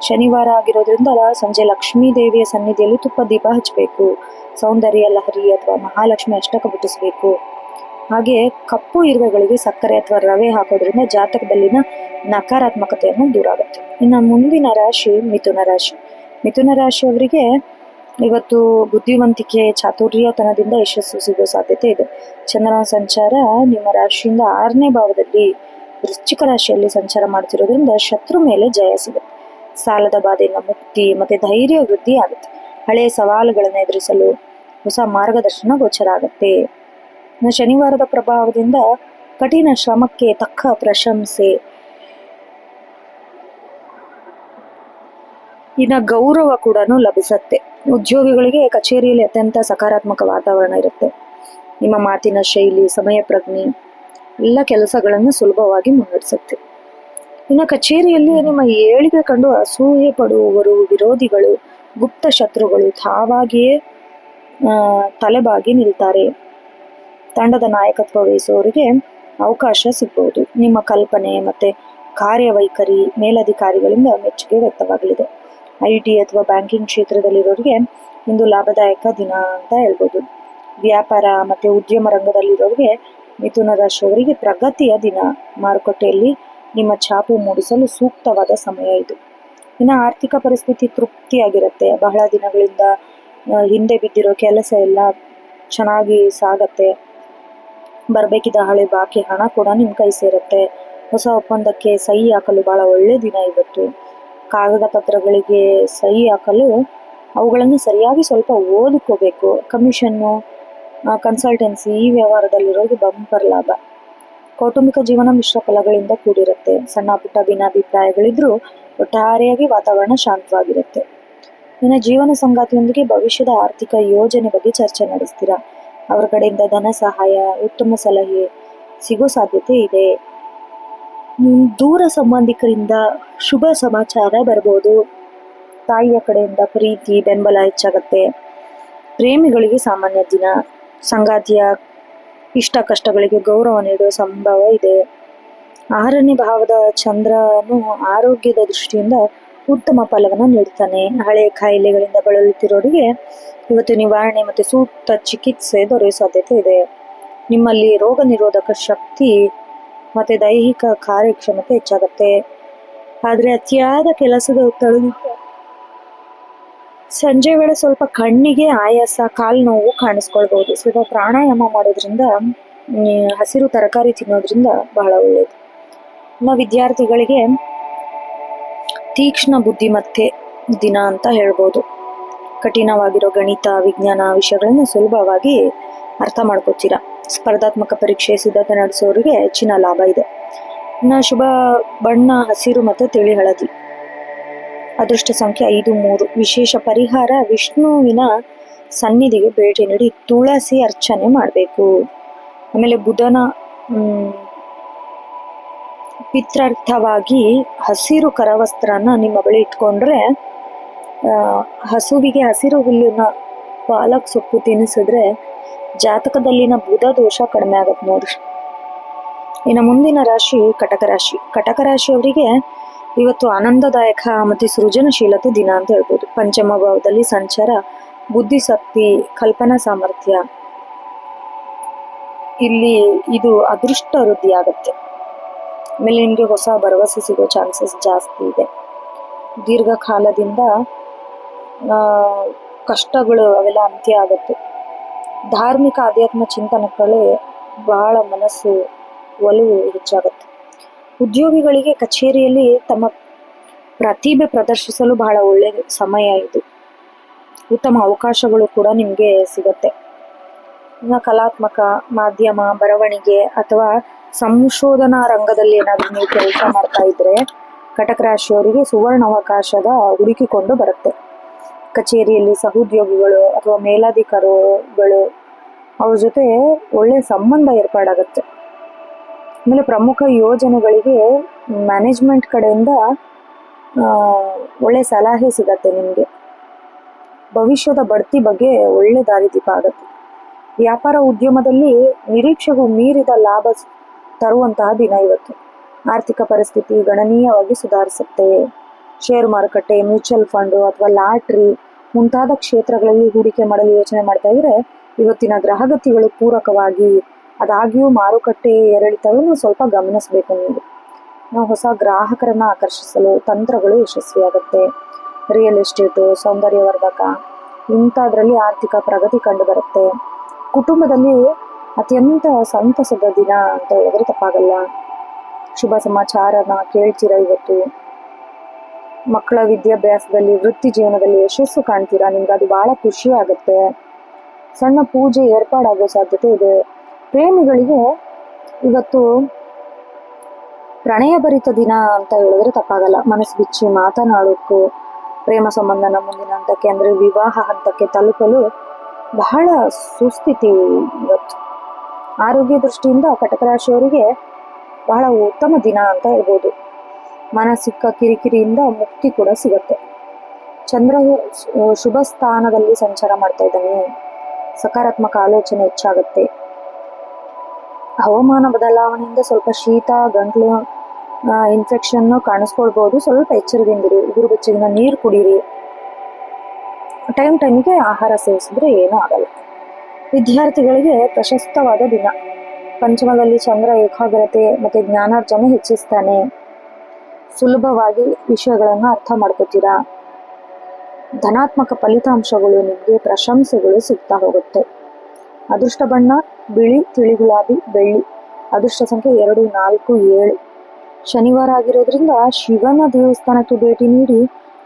ಶನಿವಾರ ಆಗಿರೋದ್ರಿಂದ ಸಂಜೆ ಲಕ್ಷ್ಮೀ ದೇವಿಯ ಸನ್ನಿಧಿಯಲ್ಲಿ ತುಪ್ಪ ದೀಪ ಹಚ್ಚಬೇಕು. ಸೌಂದರ್ಯ ಲಹರಿ ಅಥವಾ ಮಹಾಲಕ್ಷ್ಮಿ ಅಷ್ಟಕ ಪಠಿಸಬೇಕು. ಹಾಗೆ ಕಪ್ಪು ಇರುವೆಗಳಿಗೆ ಸಕ್ಕರೆ ಅಥವಾ ರವೆ ಹಾಕೋದ್ರಿಂದ ಜಾತಕದಲ್ಲಿನ ನಕಾರಾತ್ಮಕತೆಯನ್ನು ದೂರ ಆಗುತ್ತೆ. ಇನ್ನು ಮುಂದಿನ ರಾಶಿ ಮಿಥುನ ರಾಶಿ. ಮಿಥುನ ರಾಶಿಯವರಿಗೆ ಇವತ್ತು ಬುದ್ಧಿವಂತಿಕೆ, ಚಾತುರ್ಯತನದಿಂದ ಯಶಸ್ಸು ಸಿಗೋ ಸಾಧ್ಯತೆ ಇದೆ. ಚಂದ್ರನ ಸಂಚಾರ ನಿಮ್ಮ ರಾಶಿಯಿಂದ 6ನೇ ಭಾವದಲ್ಲಿ ವೃಶ್ಚಿಕ ರಾಶಿಯಲ್ಲಿ ಸಂಚಾರ ಮಾಡ್ತಿರೋದ್ರಿಂದ ಶತ್ರು ಮೇಲೆ ಜಯ ಸಿಗುತ್ತೆ. ಸಾಲದ ಬಾಧೆಯಿಂದ ಮುಕ್ತಿ ಮತ್ತೆ ಧೈರ್ಯ ವೃದ್ಧಿ ಆಗುತ್ತೆ. ಹಳೆಯ ಸವಾಲುಗಳನ್ನು ಎದುರಿಸಲು ಹೊಸ ಮಾರ್ಗದರ್ಶನ ಗೋಚರ ಆಗುತ್ತೆ. ಶನಿವಾರದ ಪ್ರಭಾವದಿಂದ ಕಠಿಣ ಶ್ರಮಕ್ಕೆ ತಕ್ಕ ಪ್ರಶಂಸೆ, ಇನ್ನು ಗೌರವ ಕೂಡ ಲಭಿಸುತ್ತೆ. ಉದ್ಯೋಗಿಗಳಿಗೆ ಕಚೇರಿಯಲ್ಲಿ ಅತ್ಯಂತ ಸಕಾರಾತ್ಮಕ ವಾತಾವರಣ ಇರುತ್ತೆ. ನಿಮ್ಮ ಮಾತಿನ ಶೈಲಿ, ಸಮಯ ಪ್ರಜ್ಞೆ ಎಲ್ಲ ಕೆಲಸಗಳನ್ನು ಸುಲಭವಾಗಿ ಮುನ್ನಡೆಸುತ್ತೆ. ಇನ್ನು ಕಚೇರಿಯಲ್ಲಿ ನಿಮ್ಮ ಏಳಿಗೆ ಕಂಡು ಅಸೂಯೆ ಪಡುವವರು, ವಿರೋಧಿಗಳು, ಗುಪ್ತ ಶತ್ರುಗಳು ತಾವಾಗಿಯೇ ತಲೆಬಾಗಿ ನಿಲ್ತಾರೆ. ತಂಡದ ನಾಯಕತ್ವ ವಹಿಸುವವರಿಗೆ ಅವಕಾಶ ಸಿಗಬಹುದು. ನಿಮ್ಮ ಕಲ್ಪನೆ ಮತ್ತೆ ಕಾರ್ಯವೈಖರಿ ಮೇಲಧಿಕಾರಿಗಳಿಂದ ಮೆಚ್ಚುಗೆ ವ್ಯಕ್ತವಾಗಲಿದೆ. IT ಅಥವಾ ಬ್ಯಾಂಕಿಂಗ್ ಕ್ಷೇತ್ರದಲ್ಲಿರೋರಿಗೆ ಇಂದು ಲಾಭದಾಯಕ ದಿನ ಅಂತ ಹೇಳ್ಬೋದು. ವ್ಯಾಪಾರ ಮತ್ತೆ ಉದ್ಯಮ ರಂಗದಲ್ಲಿರೋರಿಗೆ ಮಿಥುನ ರಾಶಿಯವರಿಗೆ ಪ್ರಗತಿಯ ದಿನ. ಮಾರುಕಟ್ಟೆಯಲ್ಲಿ ನಿಮ್ಮ ಛಾಪು ಮೂಡಿಸಲು ಸೂಕ್ತವಾದ ಸಮಯ ಇದು. ಇನ್ನು ಆರ್ಥಿಕ ಪರಿಸ್ಥಿತಿ ತೃಪ್ತಿಯಾಗಿರುತ್ತೆ. ಬಹಳ ದಿನಗಳಿಂದ ಹಿಂದೆ ಬಿದ್ದಿರೋ ಕೆಲಸ ಎಲ್ಲ ಚೆನ್ನಾಗಿ ಸಾಗತ್ತೆ. ಬರಬೇಕಿದ್ದ ಹಳೆ ಬಾಕಿ ಹಣ ಕೂಡ ನಿಮ್ಮ ಕೈ ಸೇರುತ್ತೆ. ಹೊಸ ಒಪ್ಪಂದಕ್ಕೆ ಸಹಿ ಹಾಕಲು ಬಹಳ ಒಳ್ಳೆ ದಿನ ಇವತ್ತು. ಕಾಗದ ಪತ್ರಗಳಿಗೆ ಸಹಿ ಹಾಕಲು ಅವುಗಳನ್ನು ಸರಿಯಾಗಿ ಸ್ವಲ್ಪ ಓದಿಕೋಬೇಕು. ಕಮಿಷನ್ನು, ಕನ್ಸಲ್ಟೆನ್ಸಿ ಈ ವ್ಯವಹಾರದಲ್ಲಿರೋದು ಬಂಪರ್ ಲಾಭ. ಕೌಟುಂಬಿಕ ಜೀವನ ಮಿಶ್ರ ಫಲಗಳಿಂದ ಕೂಡಿರುತ್ತೆ. ಸಣ್ಣ ಪುಟ್ಟ ಭಿನ್ನಾಭಿಪ್ರಾಯಗಳಿದ್ರೂ ಒಟ್ಟಾರೆಯಾಗಿ ವಾತಾವರಣ ಶಾಂತವಾಗಿರುತ್ತೆ. ಇನ್ನು ಜೀವನ ಸಂಗಾತಿಯೊಂದಿಗೆ ಭವಿಷ್ಯದ ಆರ್ಥಿಕ ಯೋಜನೆ ಬಗ್ಗೆ ಚರ್ಚೆ ನಡೆಸ್ತೀರಾ. ಅವರ ಕಡೆಯಿಂದ ಧನ ಸಹಾಯ, ಉತ್ತಮ ಸಲಹೆ ಸಿಗೋ ಸಾಧ್ಯತೆ ಇದೆ. ದೂರ ಸಂಬಂಧಿಕರಿಂದ ಶುಭ ಸಮಾಚಾರ ಬರ್ಬೋದು. ತಾಯಿಯ ಕಡೆಯಿಂದ ಪ್ರೀತಿ, ಬೆಂಬಲ ಹೆಚ್ಚಾಗತ್ತೆ. ಪ್ರೇಮಿಗಳಿಗೆ ಸಾಮಾನ್ಯ ದಿನ. ಸಂಗಾತಿಯ ಇಷ್ಟ ಕಷ್ಟಗಳಿಗೆ ಗೌರವ ನೀಡುವ ಸಂಭವ ಇದೆ. 6ನೇ ಭಾವದ ಚಂದ್ರನು ಆರೋಗ್ಯದ ದೃಷ್ಟಿಯಿಂದ ಉತ್ತಮ ಫಲವನ್ನು ನೀಡ್ತಾನೆ. ಹಳೆ ಕಾಯಿಲೆಗಳಿಂದ ಬಳಲುತ್ತಿರೋರಿಗೆ ಇವತ್ತು ನಿವಾರಣೆ ಮತ್ತು ಸೂಕ್ತ ಚಿಕಿತ್ಸೆ ದೊರೆಯುವ ಸಾಧ್ಯತೆ ಇದೆ. ನಿಮ್ಮಲ್ಲಿ ರೋಗ ನಿರೋಧಕ ಶಕ್ತಿ ಮತ್ತೆ ದೈಹಿಕ ಕಾರ್ಯಕ್ಷಮತೆ ಹೆಚ್ಚಾಗತ್ತೆ. ಆದರೆ ಅತಿಯಾದ ಕೆಲಸದ ಒತ್ತಡದಿಂದ ಸಂಜೆ ವೇಳೆ ಸ್ವಲ್ಪ ಕಣ್ಣಿಗೆ ಆಯಾಸ, ಕಾಲು ನೋವು ಕಾಣಿಸ್ಕೊಳ್ಬಹುದು. ಸ್ವಲ್ಪ ಪ್ರಾಣಾಯಾಮ ಮಾಡೋದ್ರಿಂದ, ಹಸಿರು ತರಕಾರಿ ತಿನ್ನೋದ್ರಿಂದ ಬಹಳ ಒಳ್ಳೆಯದು. ಇನ್ನು ವಿದ್ಯಾರ್ಥಿಗಳಿಗೆ ತೀಕ್ಷ್ಣ ಬುದ್ಧಿಮತ್ತೆ ದಿನ ಅಂತ ಹೇಳ್ಬೋದು. ಕಠಿಣವಾಗಿರೋ ಗಣಿತ, ವಿಜ್ಞಾನ ವಿಷಯಗಳನ್ನು ಸುಲಭವಾಗಿ ಅರ್ಥ ಮಾಡ್ಕೋತೀರಾ. ಸ್ಪರ್ಧಾತ್ಮಕ ಪರೀಕ್ಷೆ ಸಿದ್ಧತೆ ನಡೆಸೋರಿಗೆ ಹೆಚ್ಚಿನ ಲಾಭ ಇದೆ. ಇನ್ನು ಶುಭ ಬಣ್ಣ ಹಸಿರು ಮತ್ತು ತಿಳಿ ಹಳದಿ. ಅದೃಷ್ಟ ಸಂಖ್ಯೆ 5-3. ವಿಶೇಷ ಪರಿಹಾರ ವಿಷ್ಣುವಿನ ಸನ್ನಿಧಿಗೆ ಭೇಟಿ ನೀಡಿ ತುಳಸಿ ಅರ್ಚನೆ ಮಾಡಬೇಕು. ಆಮೇಲೆ ಬುಧನ ಪಿತ್ರಾರ್ಥವಾಗಿ ಹಸಿರು ಕರವಸ್ತ್ರನ ನಿಮ್ಮ ಬಳಿ ಇಟ್ಕೊಂಡ್ರೆ, ಹಸುವಿಗೆ ಹಸಿರು ಹುಲ್ಲಿನ ಪಾಲಕ್ ಸೊಪ್ಪು ತಿನ್ನಿಸಿದ್ರೆ ಜಾತಕದಲ್ಲಿನ ಬುಧ ದೋಷ ಕಡಿಮೆ ಆಗತ್ತೆ ನೋಡ್ರಿ. ಇನ್ನು ಮುಂದಿನ ರಾಶಿ ಕಟಕ ರಾಶಿ. ಕಟಕ ರಾಶಿಯವರಿಗೆ ಇವತ್ತು ಆನಂದದಾಯಕ ಮತ್ತು ಸೃಜನಶೀಲತೆ ದಿನ ಅಂತ ಹೇಳ್ಬೋದು. ಪಂಚಮ ಭಾವದಲ್ಲಿ ಸಂಚಾರ ಬುದ್ಧಿಶಕ್ತಿ, ಕಲ್ಪನಾ ಸಾಮರ್ಥ್ಯ ಇಲ್ಲಿ ಇದು ಅದೃಷ್ಟ ವೃದ್ಧಿ ಆಗತ್ತೆ. ಆಮೇಲೆ ನಿಮಗೆ ಹೊಸ ಭರವಸೆ ಸಿಗೋ ಚಾನ್ಸಸ್ ಜಾಸ್ತಿ ಇದೆ. ದೀರ್ಘಕಾಲದಿಂದ ಕಷ್ಟಗಳು ಅವೆಲ್ಲ ಅಂತ್ಯ ಆಗುತ್ತೆ. ಧಾರ್ಮಿಕ ಆಧ್ಯಾತ್ಮ ಚಿಂತನೆಗಳು ಬಹಳ ಮನಸ್ಸು ಒಲವು ಹೆಚ್ಚಾಗುತ್ತೆ. ಉದ್ಯೋಗಿಗಳಿಗೆ ಕಚೇರಿಯಲ್ಲಿ ತಮ್ಮ ಪ್ರತಿಭೆ ಪ್ರದರ್ಶಿಸಲು ಬಹಳ ಒಳ್ಳೆಯ ಸಮಯ ಇದು. ಉತ್ತಮ ಅವಕಾಶಗಳು ಕೂಡ ನಿಮಗೆ ಸಿಗತ್ತೆ. ಇನ್ನು ಕಲಾತ್ಮಕ ಮಾಧ್ಯಮ, ಬರವಣಿಗೆ ಅಥವಾ ಸಂಶೋಧನಾ ರಂಗದಲ್ಲಿ ಏನಾದರೂ ನೀವು ಕೆಲಸ ಮಾಡ್ತಾ ಇದ್ರೆ ಕಟಕ ರಾಶಿಯವರಿಗೆ ಸುವರ್ಣ ಅವಕಾಶದ ಹುಡುಕಿಕೊಂಡು ಬರುತ್ತೆ. ಕಚೇರಿಯಲ್ಲಿ ಸಹೋದ್ಯೋಗಿಗಳು ಅಥವಾ ಮೇಲಾಧಿಕಾರಿಗಳು ಅವ್ರ ಜೊತೆ ಒಳ್ಳೆಯ ಸಂಬಂಧ ಏರ್ಪಾಡಾಗತ್ತೆ. ಆಮೇಲೆ ಪ್ರಮುಖ ಯೋಜನೆಗಳಿಗೆ ಮ್ಯಾನೇಜ್ಮೆಂಟ್ ಕಡೆಯಿಂದ ಒಳ್ಳೆ ಸಲಹೆ ಸಿಗತ್ತೆ ನಿಮಗೆ. ಭವಿಷ್ಯದ ಬಡ್ತಿ ಬಗ್ಗೆ ಒಳ್ಳೆ ದಾರಿದೀಪ ಆಗುತ್ತೆ. ವ್ಯಾಪಾರ ಉದ್ಯಮದಲ್ಲಿ ನಿರೀಕ್ಷೆಗೂ ಮೀರಿದ ಲಾಭ ತರುವಂತಹ ದಿನ ಇವತ್ತು. ಆರ್ಥಿಕ ಪರಿಸ್ಥಿತಿ ಗಣನೀಯವಾಗಿ ಸುಧಾರಿಸುತ್ತೆ. ಶೇರು ಮಾರುಕಟ್ಟೆ, ಮ್ಯೂಚುವಲ್ ಫಂಡು ಅಥವಾ ಲಾಟ್ರಿ ಮುಂತಾದ ಕ್ಷೇತ್ರಗಳಲ್ಲಿ ಹೂಡಿಕೆ ಮಾಡಲು ಯೋಚನೆ ಮಾಡ್ತಾ ಇದ್ರೆ ಇವತ್ತಿನ ಗ್ರಹಗತಿಗಳು ಪೂರಕವಾಗಿ, ಅದಾಗಿಯೂ ಮಾರುಕಟ್ಟೆ ಏರಿಳಿತವನ್ನು ಸ್ವಲ್ಪ ಗಮನಿಸಬೇಕು ನೀವು. ನಾವು ಹೊಸ ಗ್ರಾಹಕರನ್ನ ಆಕರ್ಷಿಸಲು ತಂತ್ರಗಳು ಯಶಸ್ವಿಯಾಗುತ್ತೆ. ರಿಯಲ್ ಎಸ್ಟೇಟು, ಸೌಂದರ್ಯವರ್ಧಕ ಇಂಥದ್ರಲ್ಲಿ ಆರ್ಥಿಕ ಪ್ರಗತಿ ಕಂಡು ಬರುತ್ತೆ. ಕುಟುಂಬದಲ್ಲಿ ಅತ್ಯಂತ ಸಂತಸದ ದಿನ ಅಂತ ಹೇಳಿದ್ರೆ ತಪ್ಪಾಗಲ್ಲ. ಶುಭ ಸಮಾಚಾರನ ಕೇಳ್ತೀರಾ ಇವತ್ತು. ಮಕ್ಕಳ ವಿದ್ಯಾಭ್ಯಾಸದಲ್ಲಿ, ವೃತ್ತಿ ಜೀವನದಲ್ಲಿ ಯಶಸ್ಸು ಕಾಣ್ತೀರಾ. ನಿಮ್ಗೆ ಅದು ಬಹಳ ಖುಷಿ ಆಗುತ್ತೆ. ಸಣ್ಣ ಪೂಜೆ ಏರ್ಪಾಡಾಗೋ ಸಾಧ್ಯತೆ ಇದೆ. ಪ್ರೇಮಿಗಳಿಗೆ ಇವತ್ತು ಪ್ರಣಯಭರಿತ ದಿನ ಅಂತ ಹೇಳಿದ್ರೆ ತಪ್ಪಾಗಲ್ಲ. ಮನಸ್ಸು ಬಿಚ್ಚಿ ಮಾತನಾಡೋಕ್ಕೂ, ಪ್ರೇಮ ಸಂಬಂಧನ ಮುಂದಿನ ಹಂತಕ್ಕೆ ಅಂದರೆ ವಿವಾಹ ಹಂತಕ್ಕೆ ತಲುಪಲು ಬಹಳ ಸುಸ್ಥಿತಿ ಇವತ್ತು. ಆರೋಗ್ಯ ದೃಷ್ಟಿಯಿಂದ ಕಟಕ ರಾಶಿಯವರಿಗೆ ಬಹಳ ಉತ್ತಮ ದಿನ ಅಂತ ಹೇಳ್ಬೋದು. ಮಾನಸಿಕ ಕಿರಿಕಿರಿಯಿಂದ ಮುಕ್ತಿ ಕೂಡ ಸಿಗುತ್ತೆ. ಚಂದ್ರ ಶುಭ ಸ್ಥಾನದಲ್ಲಿ ಸಂಚಾರ ಮಾಡ್ತಾ ಇದ್ದಾನೆ. ಸಕಾರಾತ್ಮಕ ಆಲೋಚನೆ ಹೆಚ್ಚಾಗುತ್ತೆ. ಹವಾಮಾನ ಬದಲಾವಣೆಯಿಂದ ಸ್ವಲ್ಪ ಶೀತ, ಗಂಟ್ಲು ಇನ್ಫೆಕ್ಷನ್ ಕಾಣಿಸ್ಕೊಳ್ಬಹುದು. ಸ್ವಲ್ಪ ಎಚ್ಚರದಿಂದಿರಿ. ಉಗುರು ಬೆಚ್ಚಗಿನ ನೀರು ಕುಡೀರಿ. ಟೈಮಿಗೆ ಆಹಾರ ಸೇವಿಸಿದ್ರೆ ಏನೂ ಆಗಲ್ಲ. ವಿದ್ಯಾರ್ಥಿಗಳಿಗೆ ಪ್ರಶಸ್ತವಾದ ದಿನ. ಪಂಚಮದಲ್ಲಿ ಚಂದ್ರ ಏಕಾಗ್ರತೆ ಮತ್ತು ಜ್ಞಾನಾರ್ಜನೆ ಹೆಚ್ಚಿಸ್ತಾನೆ. ಸುಲಭವಾಗಿ ವಿಷಯಗಳನ್ನು ಅರ್ಥ ಮಾಡ್ಕೋತೀರಾ. ಧನಾತ್ಮಕ ಫಲಿತಾಂಶಗಳು, ನಿಮಗೆ ಪ್ರಶಂಸೆಗಳು ಸಿಗ್ತಾ ಹೋಗುತ್ತೆ. ಅದೃಷ್ಟ ಬಣ್ಣ ಬಿಳಿ, ತಿಳಿ ಗುಲಾಬಿ, ಬೆಳ್ಳಿ. ಅದೃಷ್ಟ ಸಂಖ್ಯೆ 2, 4, 7. ಶನಿವಾರ ಆಗಿರೋದ್ರಿಂದ ಶಿವನ ದೇವಸ್ಥಾನಕ್ಕೆ ಭೇಟಿ ನೀಡಿ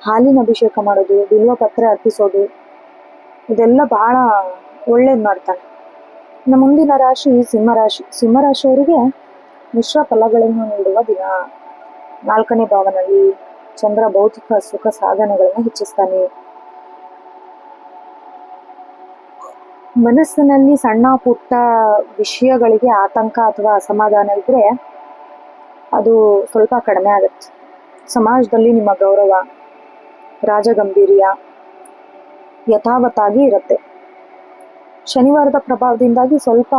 ಹಾಲಿನ ಅಭಿಷೇಕ ಮಾಡೋದು, ಬಿಲ್ವ ಪತ್ರೆ ಅರ್ಪಿಸೋದು, ಇದೆಲ್ಲ ಬಹಳ ಒಳ್ಳೇದು ಮಾಡ್ತಾನೆ. ಇನ್ನು ಮುಂದಿನ ರಾಶಿ ಸಿಂಹರಾಶಿ. ಸಿಂಹರಾಶಿಯವರಿಗೆ ಮಿಶ್ರ ಫಲಗಳನ್ನು ನೀಡುವ ದಿನ. 4ನೇ ಭಾವನಲ್ಲಿ ಚಂದ್ರ ಭೌತಿಕ ಸುಖ ಸಾಧನೆಗಳನ್ನು ಹೆಚ್ಚಿಸ್ತಾನೆ. ಮನಸ್ಸಿನಲ್ಲಿ ಸಣ್ಣ ಪುಟ್ಟ ವಿಷಯಗಳಿಗೆ ಆತಂಕ ಅಥವಾ ಅಸಮಾಧಾನ ಇದ್ರೆ ಅದು ಸ್ವಲ್ಪ ಕಡಿಮೆ ಆಗುತ್ತೆ. ಸಮಾಜದಲ್ಲಿ ನಿಮ್ಮ ಗೌರವ, ರಾಜಗಂಭೀರ್ಯ ಯಥಾವತ್ತಾಗಿ ಇರುತ್ತೆ. ಶನಿವಾರದ ಪ್ರಭಾವದಿಂದಾಗಿ ಸ್ವಲ್ಪ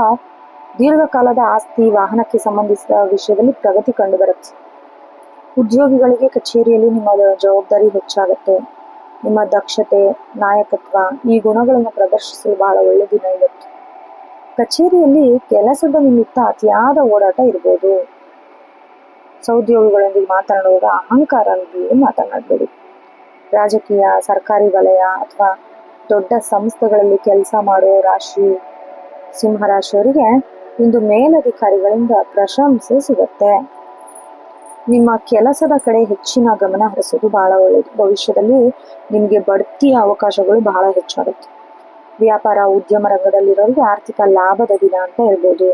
ದೀರ್ಘಕಾಲದ ಆಸ್ತಿ, ವಾಹನಕ್ಕೆ ಸಂಬಂಧಿಸಿದ ವಿಷಯದಲ್ಲಿ ಪ್ರಗತಿ ಕಂಡುಬರುತ್ತೆ. ಉದ್ಯೋಗಿಗಳಿಗೆ ಕಚೇರಿಯಲ್ಲಿ ನಿಮ್ಮ ಜವಾಬ್ದಾರಿ ಹೆಚ್ಚಾಗುತ್ತೆ. ನಿಮ್ಮ ದಕ್ಷತೆ, ನಾಯಕತ್ವ ಈ ಗುಣಗಳನ್ನು ಪ್ರದರ್ಶಿಸಲು ಬಹಳ ಒಳ್ಳೆ ದಿನ ಇವತ್ತು. ಕಚೇರಿಯಲ್ಲಿ ಕೆಲಸದ ನಿಮಿತ್ತ ಅತಿಯಾದ ಓಡಾಟ ಇರ್ಬೋದು. ಸಹೋದ್ಯೋಗಿಗಳೊಂದಿಗೆ ಮಾತನಾಡುವಾಗ ಅಹಂಕಾರ ಮಾತನಾಡಬೇಡಿ. ರಾಜಕೀಯ, ಸರ್ಕಾರಿ ವಲಯ ಅಥವಾ ದೊಡ್ಡ ಸಂಸ್ಥೆಗಳಲ್ಲಿ ಕೆಲಸ ಮಾಡೋ ರಾಶಿ ಸಿಂಹರಾಶಿಯವರಿಗೆ ಇಂದು ಮೇಲಧಿಕಾರಿಗಳಿಂದ ಪ್ರಶಂಸೆ ಸಿಗುತ್ತೆ. ನಿಮ್ಮ ಕೆಲಸದ ಕಡೆ ಹೆಚ್ಚಿನ ಗಮನ ಹರಿಸೋದು ಬಹಳ ಒಳ್ಳೆಯದು. ಭವಿಷ್ಯದಲ್ಲಿ ನಿಮಗೆ ಬಡ್ತಿಯ ಅವಕಾಶಗಳು ಬಹಳ ಹೆಚ್ಚಾಗುತ್ತೆ. ವ್ಯಾಪಾರ, ಉದ್ಯಮ ರಂಗದಲ್ಲಿರೋರಿಗೆ ಆರ್ಥಿಕ ಲಾಭದ ದಿನ ಅಂತ ಹೇಳ್ಬೋದು.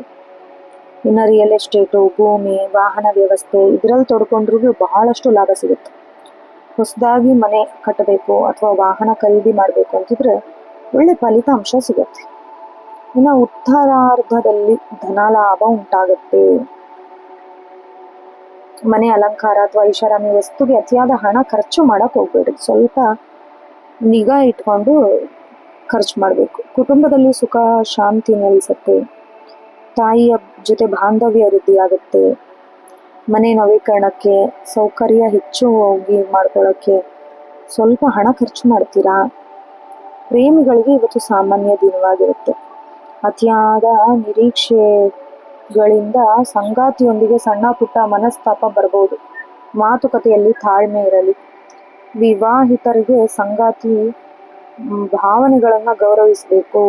ಇನ್ನು ರಿಯಲ್ ಎಸ್ಟೇಟು, ಭೂಮಿ, ವಾಹನ ವ್ಯವಸ್ಥೆ ಇದರಲ್ಲಿ ತೊಡ್ಕೊಂಡ್ರಿಗೂ ಬಹಳಷ್ಟು ಲಾಭ ಸಿಗುತ್ತೆ. ಹೊಸದಾಗಿ ಮನೆ ಕಟ್ಟಬೇಕು ಅಥವಾ ವಾಹನ ಖರೀದಿ ಮಾಡಬೇಕು ಅಂತಿದ್ರೆ ಒಳ್ಳೆ ಫಲಿತಾಂಶ ಸಿಗುತ್ತೆ. ಇನ್ನು ಉತ್ತರಾರ್ಧದಲ್ಲಿ ಧನಲಾಭ ಉಂಟಾಗುತ್ತೆ. ಮನೆ ಅಲಂಕಾರ ಅಥವಾ ಐಷಾರಾಮಿ ವಸ್ತುಗೆ ಅತಿಯಾದ ಹಣ ಖರ್ಚು ಮಾಡಕ್ ಹೋಗ್ಬೇಡಿ. ಸ್ವಲ್ಪ ನಿಗಾ ಇಟ್ಕೊಂಡು ಖರ್ಚು ಮಾಡಬೇಕು. ಕುಟುಂಬದಲ್ಲಿ ಸುಖ ಶಾಂತಿ ನೆಲೆಸುತ್ತೆ. ತಾಯಿಯ ಜೊತೆ ಬಾಂಧವ್ಯ ವೃದ್ಧಿಯಾಗುತ್ತೆ. ಮನೆ ನವೀಕರಣಕ್ಕೆ, ಸೌಕರ್ಯ ಹೆಚ್ಚು ಮಾಡ್ಕೊಳ್ಳೋಕ್ಕೆ ಸ್ವಲ್ಪ ಹಣ ಖರ್ಚು ಮಾಡ್ತೀರಾ. ಪ್ರೇಮಿಗಳಿಗೆ ಇವತ್ತು ಸಾಮಾನ್ಯ ದಿನವಾಗಿರುತ್ತೆ. ಅತಿಯಾದ ನಿರೀಕ್ಷೆಗಳಿಂದ ಸಂಗಾತಿಯೊಂದಿಗೆ ಸಣ್ಣ ಪುಟ್ಟ ಮನಸ್ತಾಪ ಬರ್ಬೋದು. ಮಾತುಕತೆಯಲ್ಲಿ ತಾಳ್ಮೆ ಇರಲಿ. ವಿವಾಹಿತರಿಗೆ ಸಂಗಾತಿ ಭಾವನೆಗಳನ್ನ ಗೌರವಿಸಬೇಕು.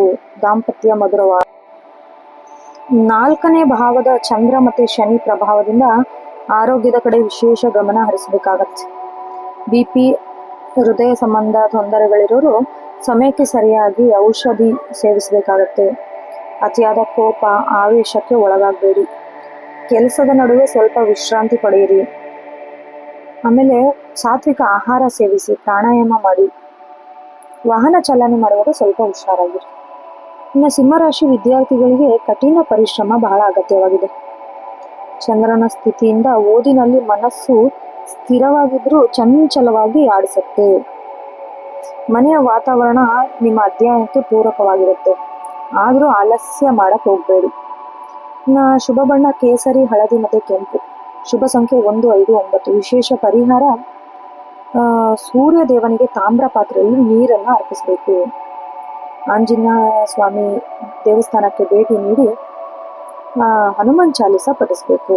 ದಾಂಪತ್ಯ ಮಧುರವಾದ. 4ನೇ ಭಾವದ ಚಂದ್ರ ಮತ್ತೆ ಶನಿ ಪ್ರಭಾವದಿಂದ ಆರೋಗ್ಯದ ಕಡೆ ವಿಶೇಷ ಗಮನ ಹರಿಸಬೇಕಾಗತ್ತೆ. BP, ಹೃದಯ ಸಂಬಂಧ ತೊಂದರೆಗಳಿರೋರು ಸಮಯಕ್ಕೆ ಸರಿಯಾಗಿ ಔಷಧಿ ಸೇವಿಸಬೇಕಾಗತ್ತೆ. ಅತಿಯಾದ ಕೋಪ, ಆವೇಶಕ್ಕೆ ಒಳಗಾಗಬೇಡಿ. ಕೆಲಸದ ನಡುವೆ ಸ್ವಲ್ಪ ವಿಶ್ರಾಂತಿ ಪಡೆಯಿರಿ. ಆಮೇಲೆ ಸಾತ್ವಿಕ ಆಹಾರ ಸೇವಿಸಿ, ಪ್ರಾಣಾಯಾಮ ಮಾಡಿ. ವಾಹನ ಚಾಲನೆ ಮಾಡುವಾಗ ಸ್ವಲ್ಪ ಹುಷಾರಾಗಿರಿ. ಇನ್ನು ಸಿಂಹರಾಶಿ ವಿದ್ಯಾರ್ಥಿಗಳಿಗೆ ಕಠಿಣ ಪರಿಶ್ರಮ ಬಹಳ ಅಗತ್ಯವಾಗಿದೆ. ಚಂದ್ರನ ಸ್ಥಿತಿಯಿಂದ ಓದಿನಲ್ಲಿ ಮನಸ್ಸು ಸ್ಥಿರವಾಗಿದ್ರೂ ಚಂಚಲವಾಗಿ ಆಡಿಸುತ್ತೆ. ಮನೆಯ ವಾತಾವರಣ ನಿಮ್ಮ ಅಧ್ಯಯನಕ್ಕೆ ಪೂರಕವಾಗಿರುತ್ತೆ. ಆದರೂ ಆಲಸ್ಯ ಮಾಡಕ್ ಹೋಗ್ಬೇಡಿ. ಇನ್ನು ಶುಭ ಬಣ್ಣ ಕೇಸರಿ, ಹಳದಿ ಮತ್ತೆ ಕೆಂಪು. ಶುಭ ಸಂಖ್ಯೆ 1, 5, 9. ವಿಶೇಷ ಪರಿಹಾರ ಸೂರ್ಯ ದೇವನಿಗೆ ತಾಮ್ರ ಪಾತ್ರೆಯಲ್ಲಿ ನೀರನ್ನು ಅರ್ಪಿಸಬೇಕು. ಆಂಜನೇಯ ಸ್ವಾಮಿ ದೇವಸ್ಥಾನಕ್ಕೆ ಭೇಟಿ ನೀಡಿ ಹನುಮಾನ್ ಚಾಲಿಸ ಪಠಿಸಬೇಕು.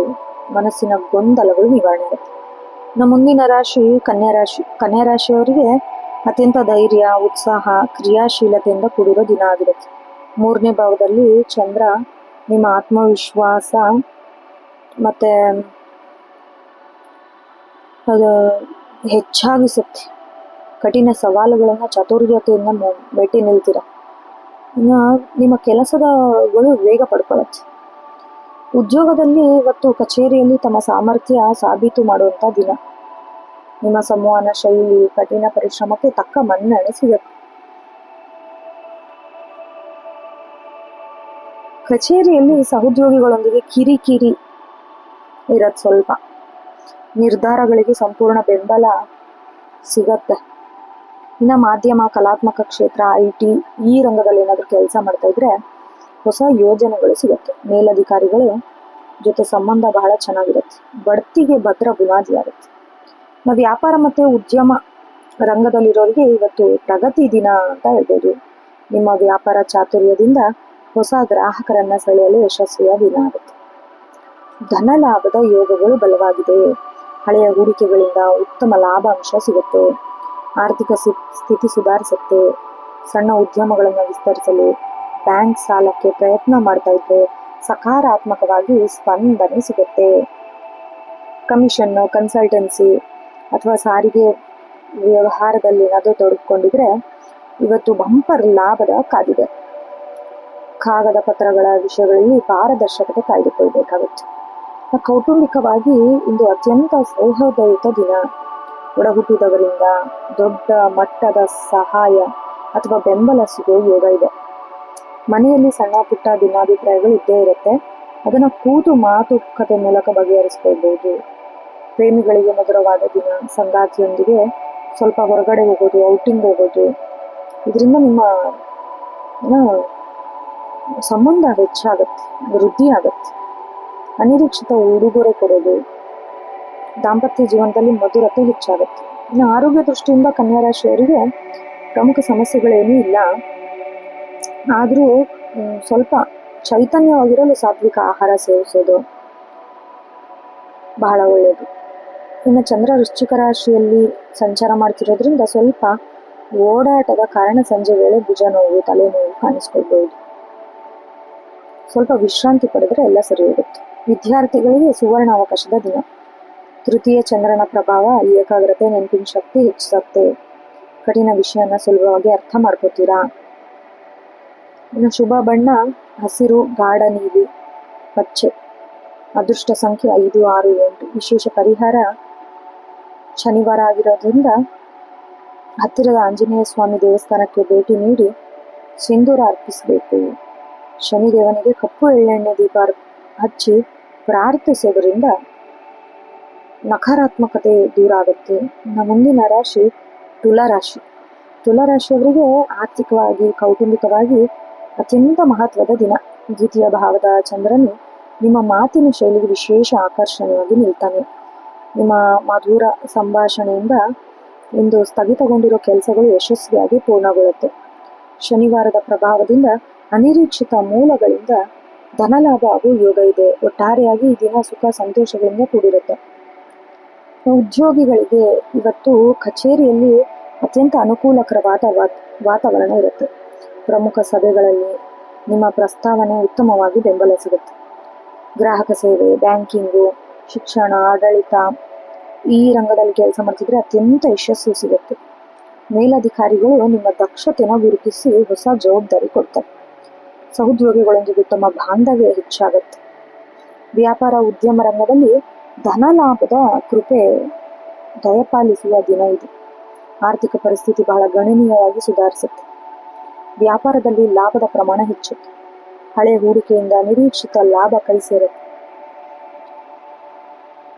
ಮನಸ್ಸಿನ ಗೊಂದಲಗಳು ನಿವಾರಣೆ ಆಗುತ್ತೆ. ಇನ್ನು ಮುಂದಿನ ರಾಶಿ ಕನ್ಯಾರಾಶಿ. ಕನ್ಯಾರಾಶಿಯವರಿಗೆ ಅತ್ಯಂತ ಧೈರ್ಯ, ಉತ್ಸಾಹ, ಕ್ರಿಯಾಶೀಲತೆಯಿಂದ ಕೂಡಿರೋ ದಿನ ಆಗಿರುತ್ತೆ. 3ನೇ ಭಾವದಲ್ಲಿ ಚಂದ್ರ ನಿಮ್ಮ ಆತ್ಮವಿಶ್ವಾಸ ಮತ್ತೆ ಅದು ಹೆಚ್ಚಾಗಿಸುತ್ತೆ. ಕಠಿಣ ಸವಾಲುಗಳನ್ನು ಚಾತುರ್ಯತೆಯಿಂದ ಮೆಟ್ಟಿ ನಿಲ್ತೀರ. ಇನ್ನು ನಿಮ್ಮ ಕೆಲಸದಗಳು ವೇಗ ಪಡ್ಕೊಳ್ಳುತ್ತೆ. ಉದ್ಯೋಗದಲ್ಲಿ ಇವತ್ತು ಕಚೇರಿಯಲ್ಲಿ ತಮ್ಮ ಸಾಮರ್ಥ್ಯ ಸಾಬೀತು ಮಾಡುವಂಥ ದಿನ. ನಿಮ್ಮ ಸಂವಹನ ಶೈಲಿ, ಕಠಿಣ ಪರಿಶ್ರಮಕ್ಕೆ ತಕ್ಕ ಮನ್ನಣೆ ಸಿಗುತ್ತೆ. ಕಚೇರಿಯಲ್ಲಿ ಸಹೋದ್ಯೋಗಿಗಳೊಂದಿಗೆ ಕಿರಿಕಿರಿ ಇರೋದು ಸ್ವಲ್ಪ. ನಿರ್ಧಾರಗಳಿಗೆ ಸಂಪೂರ್ಣ ಬೆಂಬಲ ಸಿಗತ್ತೆ. ಇನ್ನು ಮಾಧ್ಯಮ, ಕಲಾತ್ಮಕ ಕ್ಷೇತ್ರ, IT ಈ ರಂಗದಲ್ಲಿ ಏನಾದರೂ ಕೆಲಸ ಮಾಡ್ತಾ ಇದ್ರೆ ಹೊಸ ಯೋಜನೆಗಳು ಸಿಗುತ್ತೆ. ಮೇಲಧಿಕಾರಿಗಳು ಜೊತೆ ಸಂಬಂಧ ಬಹಳ ಚೆನ್ನಾಗಿರುತ್ತೆ. ಬಡ್ತಿಗೆ ಭದ್ರ ಬುನಾದಿ ಆಗುತ್ತೆ. ನಾವು ವ್ಯಾಪಾರ ಮತ್ತು ಉದ್ಯಮ ರಂಗದಲ್ಲಿರೋರಿಗೆ ಇವತ್ತು ಪ್ರಗತಿ ದಿನ ಅಂತ ಹೇಳ್ಬೋದು. ನಿಮ್ಮ ವ್ಯಾಪಾರ ಚಾತುರ್ಯದಿಂದ ಹೊಸ ಗ್ರಾಹಕರನ್ನ ಸೆಳೆಯಲು ಯಶಸ್ವಿಯ ದಿನ ಆಗುತ್ತೆ. ಧನ ಲಾಭದ ಯೋಗಗಳು ಬಲವಾಗಿದೆ. ಹಳೆಯ ಹೂಡಿಕೆಗಳಿಂದ ಉತ್ತಮ ಲಾಭಾಂಶ ಸಿಗುತ್ತೆ. ಆರ್ಥಿಕ ಸ್ಥಿತಿ ಸುಧಾರಿಸುತ್ತೆ. ಸಣ್ಣ ಉದ್ಯಮಗಳನ್ನು ವಿಸ್ತರಿಸಲು ಬ್ಯಾಂಕ್ ಸಾಲಕ್ಕೆ ಪ್ರಯತ್ನ ಮಾಡ್ತಾ ಇದ್ರೆ ಸಕಾರಾತ್ಮಕವಾಗಿ ಸ್ಪಂದನೆ ಸಿಗುತ್ತೆ. ಕಮಿಷನ್, ಕನ್ಸಲ್ಟೆನ್ಸಿ ಅಥವಾ ಸಾರಿಗೆ ವ್ಯವಹಾರದಲ್ಲಿ ಏನಾದರೂ ತೊಡಗಿಕೊಂಡಿದ್ರೆ ಇವತ್ತು ಬಂಪರ್ ಲಾಭದ ಕಾದಿದೆ. ಕಾಗದ ಪತ್ರಗಳ ವಿಷಯಗಳಲ್ಲಿ ಪಾರದರ್ಶಕತೆ ಕಾಯ್ದುಕೊಳ್ಬೇಕಾಗುತ್ತೆ. ಕೌಟುಂಬಿಕವಾಗಿ ಇಂದು ಅತ್ಯಂತ ಸೌಹಾರ್ದಯುತ ದಿನ. ಒಡಹುಟ್ಟಿದವರಿಂದ ದೊಡ್ಡ ಮಟ್ಟದ ಸಹಾಯ ಅಥವಾ ಬೆಂಬಲ ಸಿಗೋ ಯೋಗ ಇದೆ. ಮನೆಯಲ್ಲಿ ಸಣ್ಣ ಪುಟ್ಟ ಭಿನ್ನಾಭಿಪ್ರಾಯಗಳು ಇದ್ದೇ ಇರುತ್ತೆ. ಅದನ್ನು ಕೂತು ಮಾತುಕತೆ ಮೂಲಕ ಬಗೆಹರಿಸ್ಕೊಳ್ಬಹುದು. ಪ್ರೇಮಿಗಳಿಗೆ ಮಧುರವಾದ ದಿನ. ಸಂಗಾತಿಯೊಂದಿಗೆ ಸ್ವಲ್ಪ ಹೊರಗಡೆ ಹೋಗೋದು, ಔಟಿಂಗ್ ಹೋಗೋದು, ಇದರಿಂದ ನಿಮ್ಮ ಸಂಬಂಧ ಹೆಚ್ಚಾಗತ್ತೆ, ವೃದ್ಧಿ ಆಗತ್ತೆ. ಅನಿರೀಕ್ಷಿತ ಉಡುಗೊರೆ ಕೊಡೋದು, ದಾಂಪತ್ಯ ಜೀವನದಲ್ಲಿ ಮಧುರತೆ ಹೆಚ್ಚಾಗುತ್ತೆ. ಇನ್ನು ಆರೋಗ್ಯ ದೃಷ್ಟಿಯಿಂದ ಕನ್ಯಾ ರಾಶಿಯವರಿಗೆ ಪ್ರಮುಖ ಸಮಸ್ಯೆಗಳೇನೂ ಇಲ್ಲ. ಆದರೂ ಸ್ವಲ್ಪ ಚೈತನ್ಯವಾಗಿರಲು ಸಾತ್ವಿಕ ಆಹಾರ ಸೇವಿಸೋದು ಬಹಳ ಒಳ್ಳೆಯದು. ಇನ್ನು ಚಂದ್ರ ವೃಶ್ಚಿಕ ರಾಶಿಯಲ್ಲಿ ಸಂಚಾರ ಮಾಡ್ತಿರೋದ್ರಿಂದ ಸ್ವಲ್ಪ ಓಡಾಟದ ಕಾರಣ ಸಂಜೆ ವೇಳೆ ಭುಜ ನೋವು, ತಲೆನೋವು ಕಾಣಿಸ್ಕೊಳ್ಬಹುದು. ಸ್ವಲ್ಪ ವಿಶ್ರಾಂತಿ ಪಡೆದ್ರೆ ಎಲ್ಲ ಸರಿ ಹೋಗುತ್ತೆ. ವಿದ್ಯಾರ್ಥಿಗಳಿಗೆ ಸುವರ್ಣ ಅವಕಾಶದ ದಿನ. ತೃತೀಯ ಚಂದ್ರನ ಪ್ರಭಾವ ಏಕಾಗ್ರತೆ, ನೆನಪಿನ ಶಕ್ತಿ ಹೆಚ್ಚಿಸುತ್ತೆ. ಕಠಿಣ ವಿಷಯನ ಸುಲಭವಾಗಿ ಅರ್ಥ ಮಾಡ್ಕೋತೀರಾ. ಇನ್ನು ಶುಭ ಬಣ್ಣ ಹಸಿರು, ಗಾಢ ನೀಲಿ, ಪಚ್ಚೆ. ಅದೃಷ್ಟ ಸಂಖ್ಯೆ 5, 6, 8. ವಿಶೇಷ ಪರಿಹಾರ ಶನಿವಾರ ಆಗಿರೋದ್ರಿಂದ ಹತ್ತಿರದ ಆಂಜನೇಯ ಸ್ವಾಮಿ ದೇವಸ್ಥಾನಕ್ಕೆ ಭೇಟಿ ನೀಡಿ ಸಿಂಧೂರ ಅರ್ಪಿಸಬೇಕು. ಶನಿದೇವನಿಗೆ ಕಪ್ಪು ಎಳ್ಳೆಣ್ಣೆ ದೀಪ ಹಚ್ಚಿ ಪ್ರಾರ್ಥಿಸೋದ್ರಿಂದ ನಕಾರಾತ್ಮಕತೆ ದೂರ ಆಗುತ್ತೆ. ಮುಂದಿನ ರಾಶಿ ತುಲಾರಾಶಿ. ತುಲಾರಾಶಿಯವರಿಗೆ ಆರ್ಥಿಕವಾಗಿ, ಕೌಟುಂಬಿಕವಾಗಿ ಅತ್ಯಂತ ಮಹತ್ವದ ದಿನ. ದ್ವಿತೀಯ ಭಾವದ ಚಂದ್ರನು ನಿಮ್ಮ ಮಾತಿನ ಶೈಲಿಗೆ ವಿಶೇಷ ಆಕರ್ಷಣೆಯಾಗಿ ನಿಲ್ತಾನೆ. ನಿಮ್ಮ ಮಧುರ ಸಂಭಾಷಣೆಯಿಂದ ಇಂದು ಸ್ಥಗಿತಗೊಂಡಿರೋ ಕೆಲಸಗಳು ಯಶಸ್ವಿಯಾಗಿ ಪೂರ್ಣಗೊಳ್ಳುತ್ತೆ. ಶನಿವಾರದ ಪ್ರಭಾವದಿಂದ ಅನಿರೀಕ್ಷಿತ ಮೂಲಗಳಿಂದ ಧನಲಾಭ ಹಾಗೂ ಯೋಗ ಇದೆ. ಒಟ್ಟಾರೆಯಾಗಿ ಈ ದಿನ ಸುಖ ಸಂತೋಷಗಳಿಂದ ಕೂಡಿರುತ್ತೆ. ಉದ್ಯೋಗಿಗಳಿಗೆ ಇವತ್ತು ಕಚೇರಿಯಲ್ಲಿ ಅತ್ಯಂತ ಅನುಕೂಲಕರವಾದ ವಾತಾವರಣ ಇರುತ್ತೆ. ಪ್ರಮುಖ ಸಭೆಗಳಲ್ಲಿ ನಿಮ್ಮ ಪ್ರಸ್ತಾವನೆ ಉತ್ತಮವಾಗಿ ಬೆಂಬಲ ಸಿಗುತ್ತೆ. ಗ್ರಾಹಕ ಸೇವೆ, ಬ್ಯಾಂಕಿಂಗು, ಶಿಕ್ಷಣ, ಆಡಳಿತ ಈ ರಂಗದಲ್ಲಿ ಕೆಲಸ ಮಾಡ್ತಿದ್ರೆ ಅತ್ಯಂತ ಯಶಸ್ಸು ಸಿಗುತ್ತೆ. ಮೇಲಧಿಕಾರಿಗಳು ನಿಮ್ಮ ದಕ್ಷತೆನ ಗುರುತಿಸಿ ಹೊಸ ಜವಾಬ್ದಾರಿ ಕೊಡ್ತಾರೆ. ಸಹೋದ್ಯೋಗಿಗಳೊಂದಿಗೆ ಉತ್ತಮ ಬಾಂಧವ್ಯ ಹೆಚ್ಚಾಗುತ್ತೆ. ವ್ಯಾಪಾರ ಉದ್ಯಮ ರಂಗದಲ್ಲಿ ಧನ ಲಾಭದ ಕೃಪೆ ದಯಪಾಲಿಸುವ ದಿನ ಇದು. ಆರ್ಥಿಕ ಪರಿಸ್ಥಿತಿ ಬಹಳ ಗಣನೀಯವಾಗಿ ಸುಧಾರಿಸುತ್ತೆ. ವ್ಯಾಪಾರದಲ್ಲಿ ಲಾಭದ ಪ್ರಮಾಣ ಹೆಚ್ಚುತ್ತೆ. ಹಳೆ ಹೂಡಿಕೆಯಿಂದ ನಿರೀಕ್ಷಿತ ಲಾಭ ಕೈ ಸೇರುತ್ತೆ.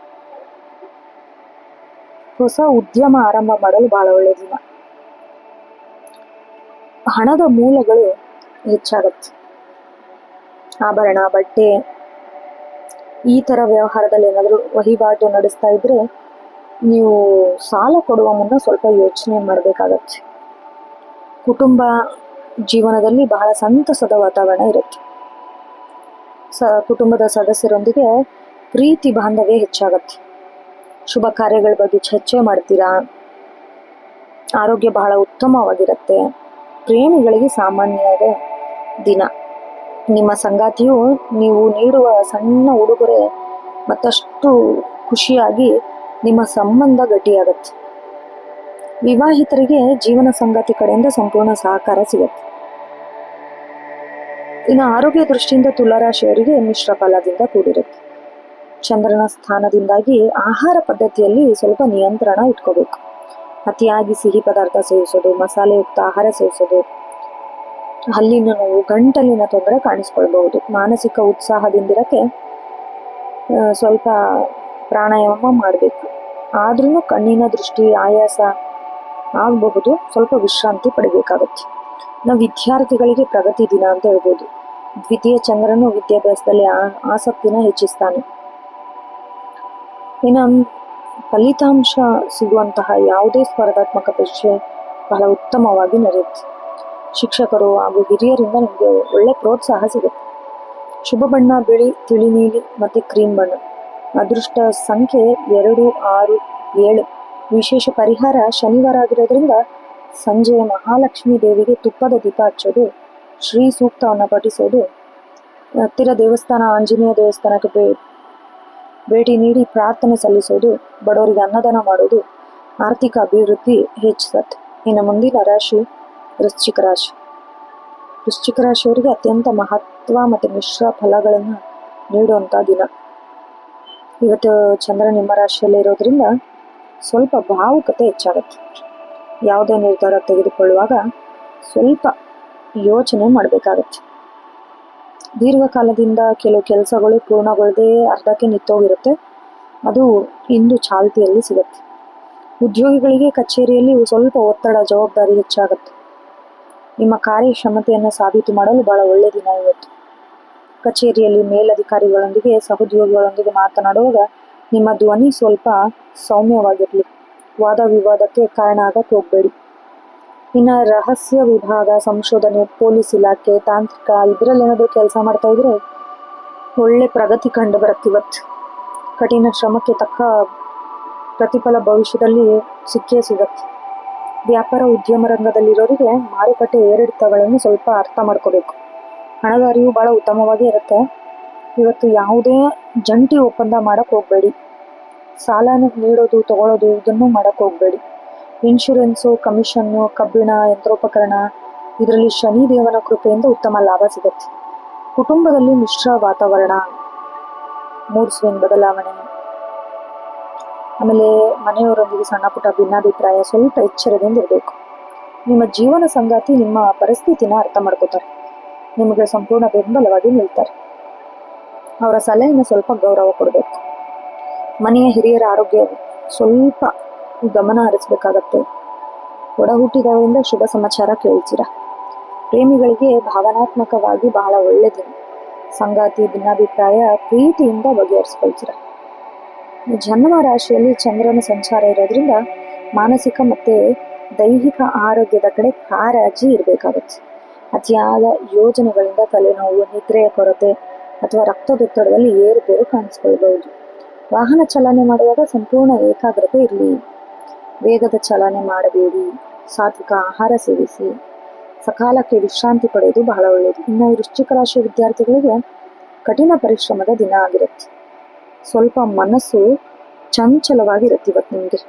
ಹೊಸ ಉದ್ಯಮ ಆರಂಭ ಮಾಡಲು ಬಹಳ ಒಳ್ಳೆಯ ದಿನ. ಹಣದ ಮೂಲಗಳು ಹೆಚ್ಚಾಗತ್ತೆ. ಆಭರಣ, ಬಟ್ಟೆ ಈ ಥರ ವ್ಯವಹಾರದಲ್ಲಿ ಏನಾದರೂ ವಹಿವಾಟು ನಡೆಸ್ತಾ ಇದ್ರೆ ನೀವು ಸಾಲ ಕೊಡುವ ಮುನ್ನ ಸ್ವಲ್ಪ ಯೋಚನೆ ಮಾಡಬೇಕಾಗತ್ತೆ. ಕುಟುಂಬ ಜೀವನದಲ್ಲಿ ಬಹಳ ಸಂತಸದ ವಾತಾವರಣ ಇರುತ್ತೆ. ಕುಟುಂಬದ ಸದಸ್ಯರೊಂದಿಗೆ ಪ್ರೀತಿ ಬಾಂಧವ್ಯ ಹೆಚ್ಚಾಗತ್ತೆ. ಶುಭ ಕಾರ್ಯಗಳ ಬಗ್ಗೆ ಚರ್ಚೆ ಮಾಡ್ತೀರಾ. ಆರೋಗ್ಯ ಬಹಳ ಉತ್ತಮವಾಗಿರುತ್ತೆ. ಪ್ರೇಮಿಗಳಿಗೆ ಸಾಮಾನ್ಯದ ದಿನ. ನಿಮ್ಮ ಸಂಗಾತಿಯು ನೀವು ನೀಡುವ ಸಣ್ಣ ಉಡುಗೊರೆ ಮತ್ತಷ್ಟು ಖುಷಿಯಾಗಿ ನಿಮ್ಮ ಸಂಬಂಧ ಗಟ್ಟಿಯಾಗತ್ತೆ. ವಿವಾಹಿತರಿಗೆ ಜೀವನ ಸಂಗಾತಿ ಕಡೆಯಿಂದ ಸಂಪೂರ್ಣ ಸಹಕಾರ ಸಿಗುತ್ತೆ. ಇನ್ನು ಆರೋಗ್ಯ ದೃಷ್ಟಿಯಿಂದ ತುಲಾರಾಶಿಯವರಿಗೆ ಮಿಶ್ರ ಫಲದಿಂದ ಕೂಡಿರುತ್ತೆ. ಚಂದ್ರನ ಸ್ಥಾನದಿಂದಾಗಿ ಆಹಾರ ಪದ್ಧತಿಯಲ್ಲಿ ಸ್ವಲ್ಪ ನಿಯಂತ್ರಣ ಇಟ್ಕೋಬೇಕು. ಅತಿಯಾಗಿ ಸಿಹಿ ಪದಾರ್ಥ ಸೇವಿಸೋದು, ಮಸಾಲೆಯುಕ್ತ ಆಹಾರ ಸೇವಿಸೋದು ಹಲ್ಲಿನ ನೋವು, ಗಂಟಲಿನ ತೊಂದರೆ ಕಾಣಿಸ್ಕೊಳ್ಬಹುದು. ಮಾನಸಿಕ ಉತ್ಸಾಹದಿಂದಿರಕ್ಕೆ ಸ್ವಲ್ಪ ಪ್ರಾಣಾಯಾಮ ಮಾಡಬೇಕು. ಆದ್ರೂ ಕಣ್ಣಿನ ದೃಷ್ಟಿ ಆಯಾಸ ಆಗಬಹುದು, ಸ್ವಲ್ಪ ವಿಶ್ರಾಂತಿ ಪಡಿಬೇಕಾಗತ್ತೆ. ನಾವು ವಿದ್ಯಾರ್ಥಿಗಳಿಗೆ ಪ್ರಗತಿ ದಿನ ಅಂತ ಹೇಳ್ಬೋದು. ದ್ವಿತೀಯ ಚಂದ್ರನು ವಿದ್ಯಾಭ್ಯಾಸದಲ್ಲಿ ಆಸಕ್ತಿನ ಹೆಚ್ಚಿಸ್ತಾನೆ. ಇನ್ನು ಫಲಿತಾಂಶ ಸಿಗುವಂತಹ ಯಾವುದೇ ಸ್ಪರ್ಧಾತ್ಮಕ ಪರೀಕ್ಷೆ ಬಹಳ ಉತ್ತಮವಾಗಿ ನಡೆಯುತ್ತೆ. ಶಿಕ್ಷಕರು ಹಾಗೂ ಹಿರಿಯರಿಂದ ನಿಮಗೆ ಒಳ್ಳೆ ಪ್ರೋತ್ಸಾಹ ಸಿಗುತ್ತೆ. ಶುಭ ಬಣ್ಣ ಬಿಳಿ, ತಿಳಿ ನೀಲಿ ಮತ್ತು ಕ್ರೀಮ್ ಬಣ್ಣ. ಅದೃಷ್ಟ ಸಂಖ್ಯೆ 2, 6, 7. ವಿಶೇಷ ಪರಿಹಾರ ಶನಿವಾರ ಆಗಿರೋದ್ರಿಂದ ಸಂಜೆ ಮಹಾಲಕ್ಷ್ಮೀ ದೇವಿಗೆ ತುಪ್ಪದ ದೀಪ ಹಚ್ಚೋದು, ಶ್ರೀ ಸೂಕ್ತವನ್ನು ಪಠಿಸೋದು, ಹತ್ತಿರ ದೇವಸ್ಥಾನ ಆಂಜನೇಯ ದೇವಸ್ಥಾನಕ್ಕೆ ಭೇಟಿ ನೀಡಿ ಪ್ರಾರ್ಥನೆ ಸಲ್ಲಿಸೋದು, ಬಡವರಿಗೆ ಅನ್ನದಾನ ಮಾಡೋದು ಆರ್ಥಿಕ ಅಭಿವೃದ್ಧಿ ಹೆಚ್ಚಿಸತ್ತೆ. ಇನ್ನು ಮುಂದಿನ ರಾಶಿ ವೃಶ್ಚಿಕ ರಾಶಿ. ವೃಶ್ಚಿಕ ರಾಶಿಯವರಿಗೆ ಅತ್ಯಂತ ಮಹತ್ವ ಮತ್ತು ಮಿಶ್ರ ಫಲಗಳನ್ನು ನೀಡುವಂಥ ದಿನ. ಇವತ್ತು ಚಂದ್ರ ನಿಮ್ಮ ರಾಶಿಯಲ್ಲಿ ಇರೋದ್ರಿಂದ ಸ್ವಲ್ಪ ಭಾವುಕತೆ ಹೆಚ್ಚಾಗುತ್ತೆ. ಯಾವುದೇ ನಿರ್ಧಾರ ತೆಗೆದುಕೊಳ್ಳುವಾಗ ಸ್ವಲ್ಪ ಯೋಚನೆ ಮಾಡಬೇಕಾಗತ್ತೆ. ದೀರ್ಘಕಾಲದಿಂದ ಕೆಲವು ಕೆಲಸಗಳು ಪೂರ್ಣಗೊಳ್ಳದೆ ಅರ್ಧಕ್ಕೆ ನಿಂತೋಗಿರುತ್ತೆ, ಅದು ಇಂದು ಚಾಲ್ತಿಯಲ್ಲಿ ಸಿಗುತ್ತೆ. ಉದ್ಯೋಗಿಗಳಿಗೆ ಕಚೇರಿಯಲ್ಲಿ ಸ್ವಲ್ಪ ಒತ್ತಡ, ಜವಾಬ್ದಾರಿ ಹೆಚ್ಚಾಗುತ್ತೆ. ನಿಮ್ಮ ಕಾರ್ಯಕ್ಷಮತೆಯನ್ನು ಸಾಬೀತು ಮಾಡಲು ಬಹಳ ಒಳ್ಳೆಯ ದಿನ ಇವತ್ತು. ಕಚೇರಿಯಲ್ಲಿ ಮೇಲಧಿಕಾರಿಗಳೊಂದಿಗೆ, ಸಹೋದ್ಯೋಗಿಗಳೊಂದಿಗೆ ಮಾತನಾಡುವಾಗ ನಿಮ್ಮ ಧ್ವನಿ ಸ್ವಲ್ಪ ಸೌಮ್ಯವಾಗಿರಲಿ. ವಾದ ವಿವಾದಕ್ಕೆ ಕಾರಣ ಆಗಕ್ಕೆ ಹೋಗಬೇಡಿ. ಇನ್ನು ರಹಸ್ಯ ವಿಭಾಗ, ಸಂಶೋಧನೆ, ಪೊಲೀಸ್ ಇಲಾಖೆ, ತಾಂತ್ರಿಕ ಇದರಲ್ಲೇನಾದರೂ ಕೆಲಸ ಮಾಡ್ತಾ ಇದ್ರೆ ಒಳ್ಳೆ ಪ್ರಗತಿ ಕಂಡು ಬರುತ್ತೆ ಇವತ್ತು. ಕಠಿಣ ಶ್ರಮಕ್ಕೆ ತಕ್ಕ ಪ್ರತಿಫಲ ಭವಿಷ್ಯದಲ್ಲಿ ಸಿಕ್ಕೇ ಸಿಗತ್ತೆ. ವ್ಯಾಪಾರ ಉದ್ಯಮ ರಂಗದಲ್ಲಿರೋರಿಗೆ ಮಾರುಕಟ್ಟೆ ಏರಿಳಿತಗಳನ್ನು ಸ್ವಲ್ಪ ಅರ್ಥ ಮಾಡ್ಕೋಬೇಕು. ಹಣದ ಅರಿವು ಬಹಳ ಉತ್ತಮವಾಗಿ ಇರುತ್ತೆ. ಇವತ್ತು ಯಾವುದೇ ಜಂಟಿ ಒಪ್ಪಂದ ಮಾಡಕ್ಕೆ ಹೋಗಬೇಡಿ. ಸಾಲ ನೀಡೋದು ತಗೊಳ್ಳೋದು ಇದನ್ನು ಮಾಡಕ್ಕೆ ಹೋಗಬೇಡಿ. ಇನ್ಶೂರೆನ್ಸು, ಕಮಿಷನ್ನು, ಕಬ್ಬಿಣ, ಯಂತ್ರೋಪಕರಣ ಇದರಲ್ಲಿ ಶನಿ ದೇವನ ಕೃಪೆಯಿಂದ ಉತ್ತಮ ಲಾಭ ಸಿಗುತ್ತೆ. ಕುಟುಂಬದಲ್ಲಿ ಮಿಶ್ರ ವಾತಾವರಣ, ಮೂಡ್ ಸ್ವಿಂಗ್ ಬದಲಾವಣೆ, ಆಮೇಲೆ ಮನೆಯವರೊಂದಿಗೆ ಸಣ್ಣ ಪುಟ್ಟ ಭಿನ್ನಾಭಿಪ್ರಾಯ, ಸ್ವಲ್ಪ ಎಚ್ಚರದಿಂದ ಇರಬೇಕು. ನಿಮ್ಮ ಜೀವನ ಸಂಗಾತಿ ನಿಮ್ಮ ಪರಿಸ್ಥಿತಿನ ಅರ್ಥ ಮಾಡ್ಕೋತಾರೆ, ನಿಮಗೆ ಸಂಪೂರ್ಣ ಬೆಂಬಲವಾಗಿ ನಿಲ್ತಾರೆ. ಅವರ ಸಲಹೆಯನ್ನು ಸ್ವಲ್ಪ ಗೌರವ ಕೊಡಬೇಕು. ಮನೆಯ ಹಿರಿಯರ ಆರೋಗ್ಯ ಸ್ವಲ್ಪ ಗಮನ ಹರಿಸಬೇಕಾಗತ್ತೆ. ಒಡ ಹುಟ್ಟಿದವರಿಂದ ಶುಭ ಸಮಾಚಾರ ಕೇಳ್ತೀರ. ಪ್ರೇಮಿಗಳಿಗೆ ಭಾವನಾತ್ಮಕವಾಗಿ ಬಹಳ ಒಳ್ಳೆ ದಿನ. ಸಂಗಾತಿ ಭಿನ್ನಾಭಿಪ್ರಾಯ ಪ್ರೀತಿಯಿಂದ ಬಗೆಹರಿಸ್ಕೊಳ್ತೀರ. ಜನ್ಮ ರಾಶಿಯಲ್ಲಿ ಚಂದ್ರನ ಸಂಚಾರ ಇರೋದ್ರಿಂದ ಮಾನಸಿಕ ಮತ್ತು ದೈಹಿಕ ಆರೋಗ್ಯದ ಕಡೆ ಕಾಳಜಿ ಇರಬೇಕಾಗುತ್ತೆ. ಅತಿಯಾದ ಯೋಜನೆಗಳಿಂದ ತಲೆನೋವು, ನಿದ್ರೆಯ ಕೊರತೆ ಅಥವಾ ರಕ್ತದೊತ್ತಡದಲ್ಲಿ ಏರುಪೇರು ಕಾಣಿಸ್ಕೊಳ್ಬಹುದು. ವಾಹನ ಚಾಲನೆ ಮಾಡುವಾಗ ಸಂಪೂರ್ಣ ಏಕಾಗ್ರತೆ ಇರಲಿ. ವೇಗದ ಚಾಲನೆ ಮಾಡಬೇಡಿ. ಸಾತ್ವಿಕ ಆಹಾರ ಸೇವಿಸಿ. ಸಕಾಲಕ್ಕೆ ವಿಶ್ರಾಂತಿ ಪಡೆಯೋದು ಬಹಳ ಒಳ್ಳೆಯದು. ಇನ್ನು ವೃಶ್ಚಿಕ ರಾಶಿಯ ವಿದ್ಯಾರ್ಥಿಗಳಿಗೆ ಕಠಿಣ ಪರಿಶ್ರಮದ ದಿನ ಆಗಿರುತ್ತೆ. ಸ್ವಲ್ಪ ಮನಸ್ಸು ಚಂಚಲವಾಗಿರುತ್ತೆ ಇವತ್ತು ನಿಮಗೆ.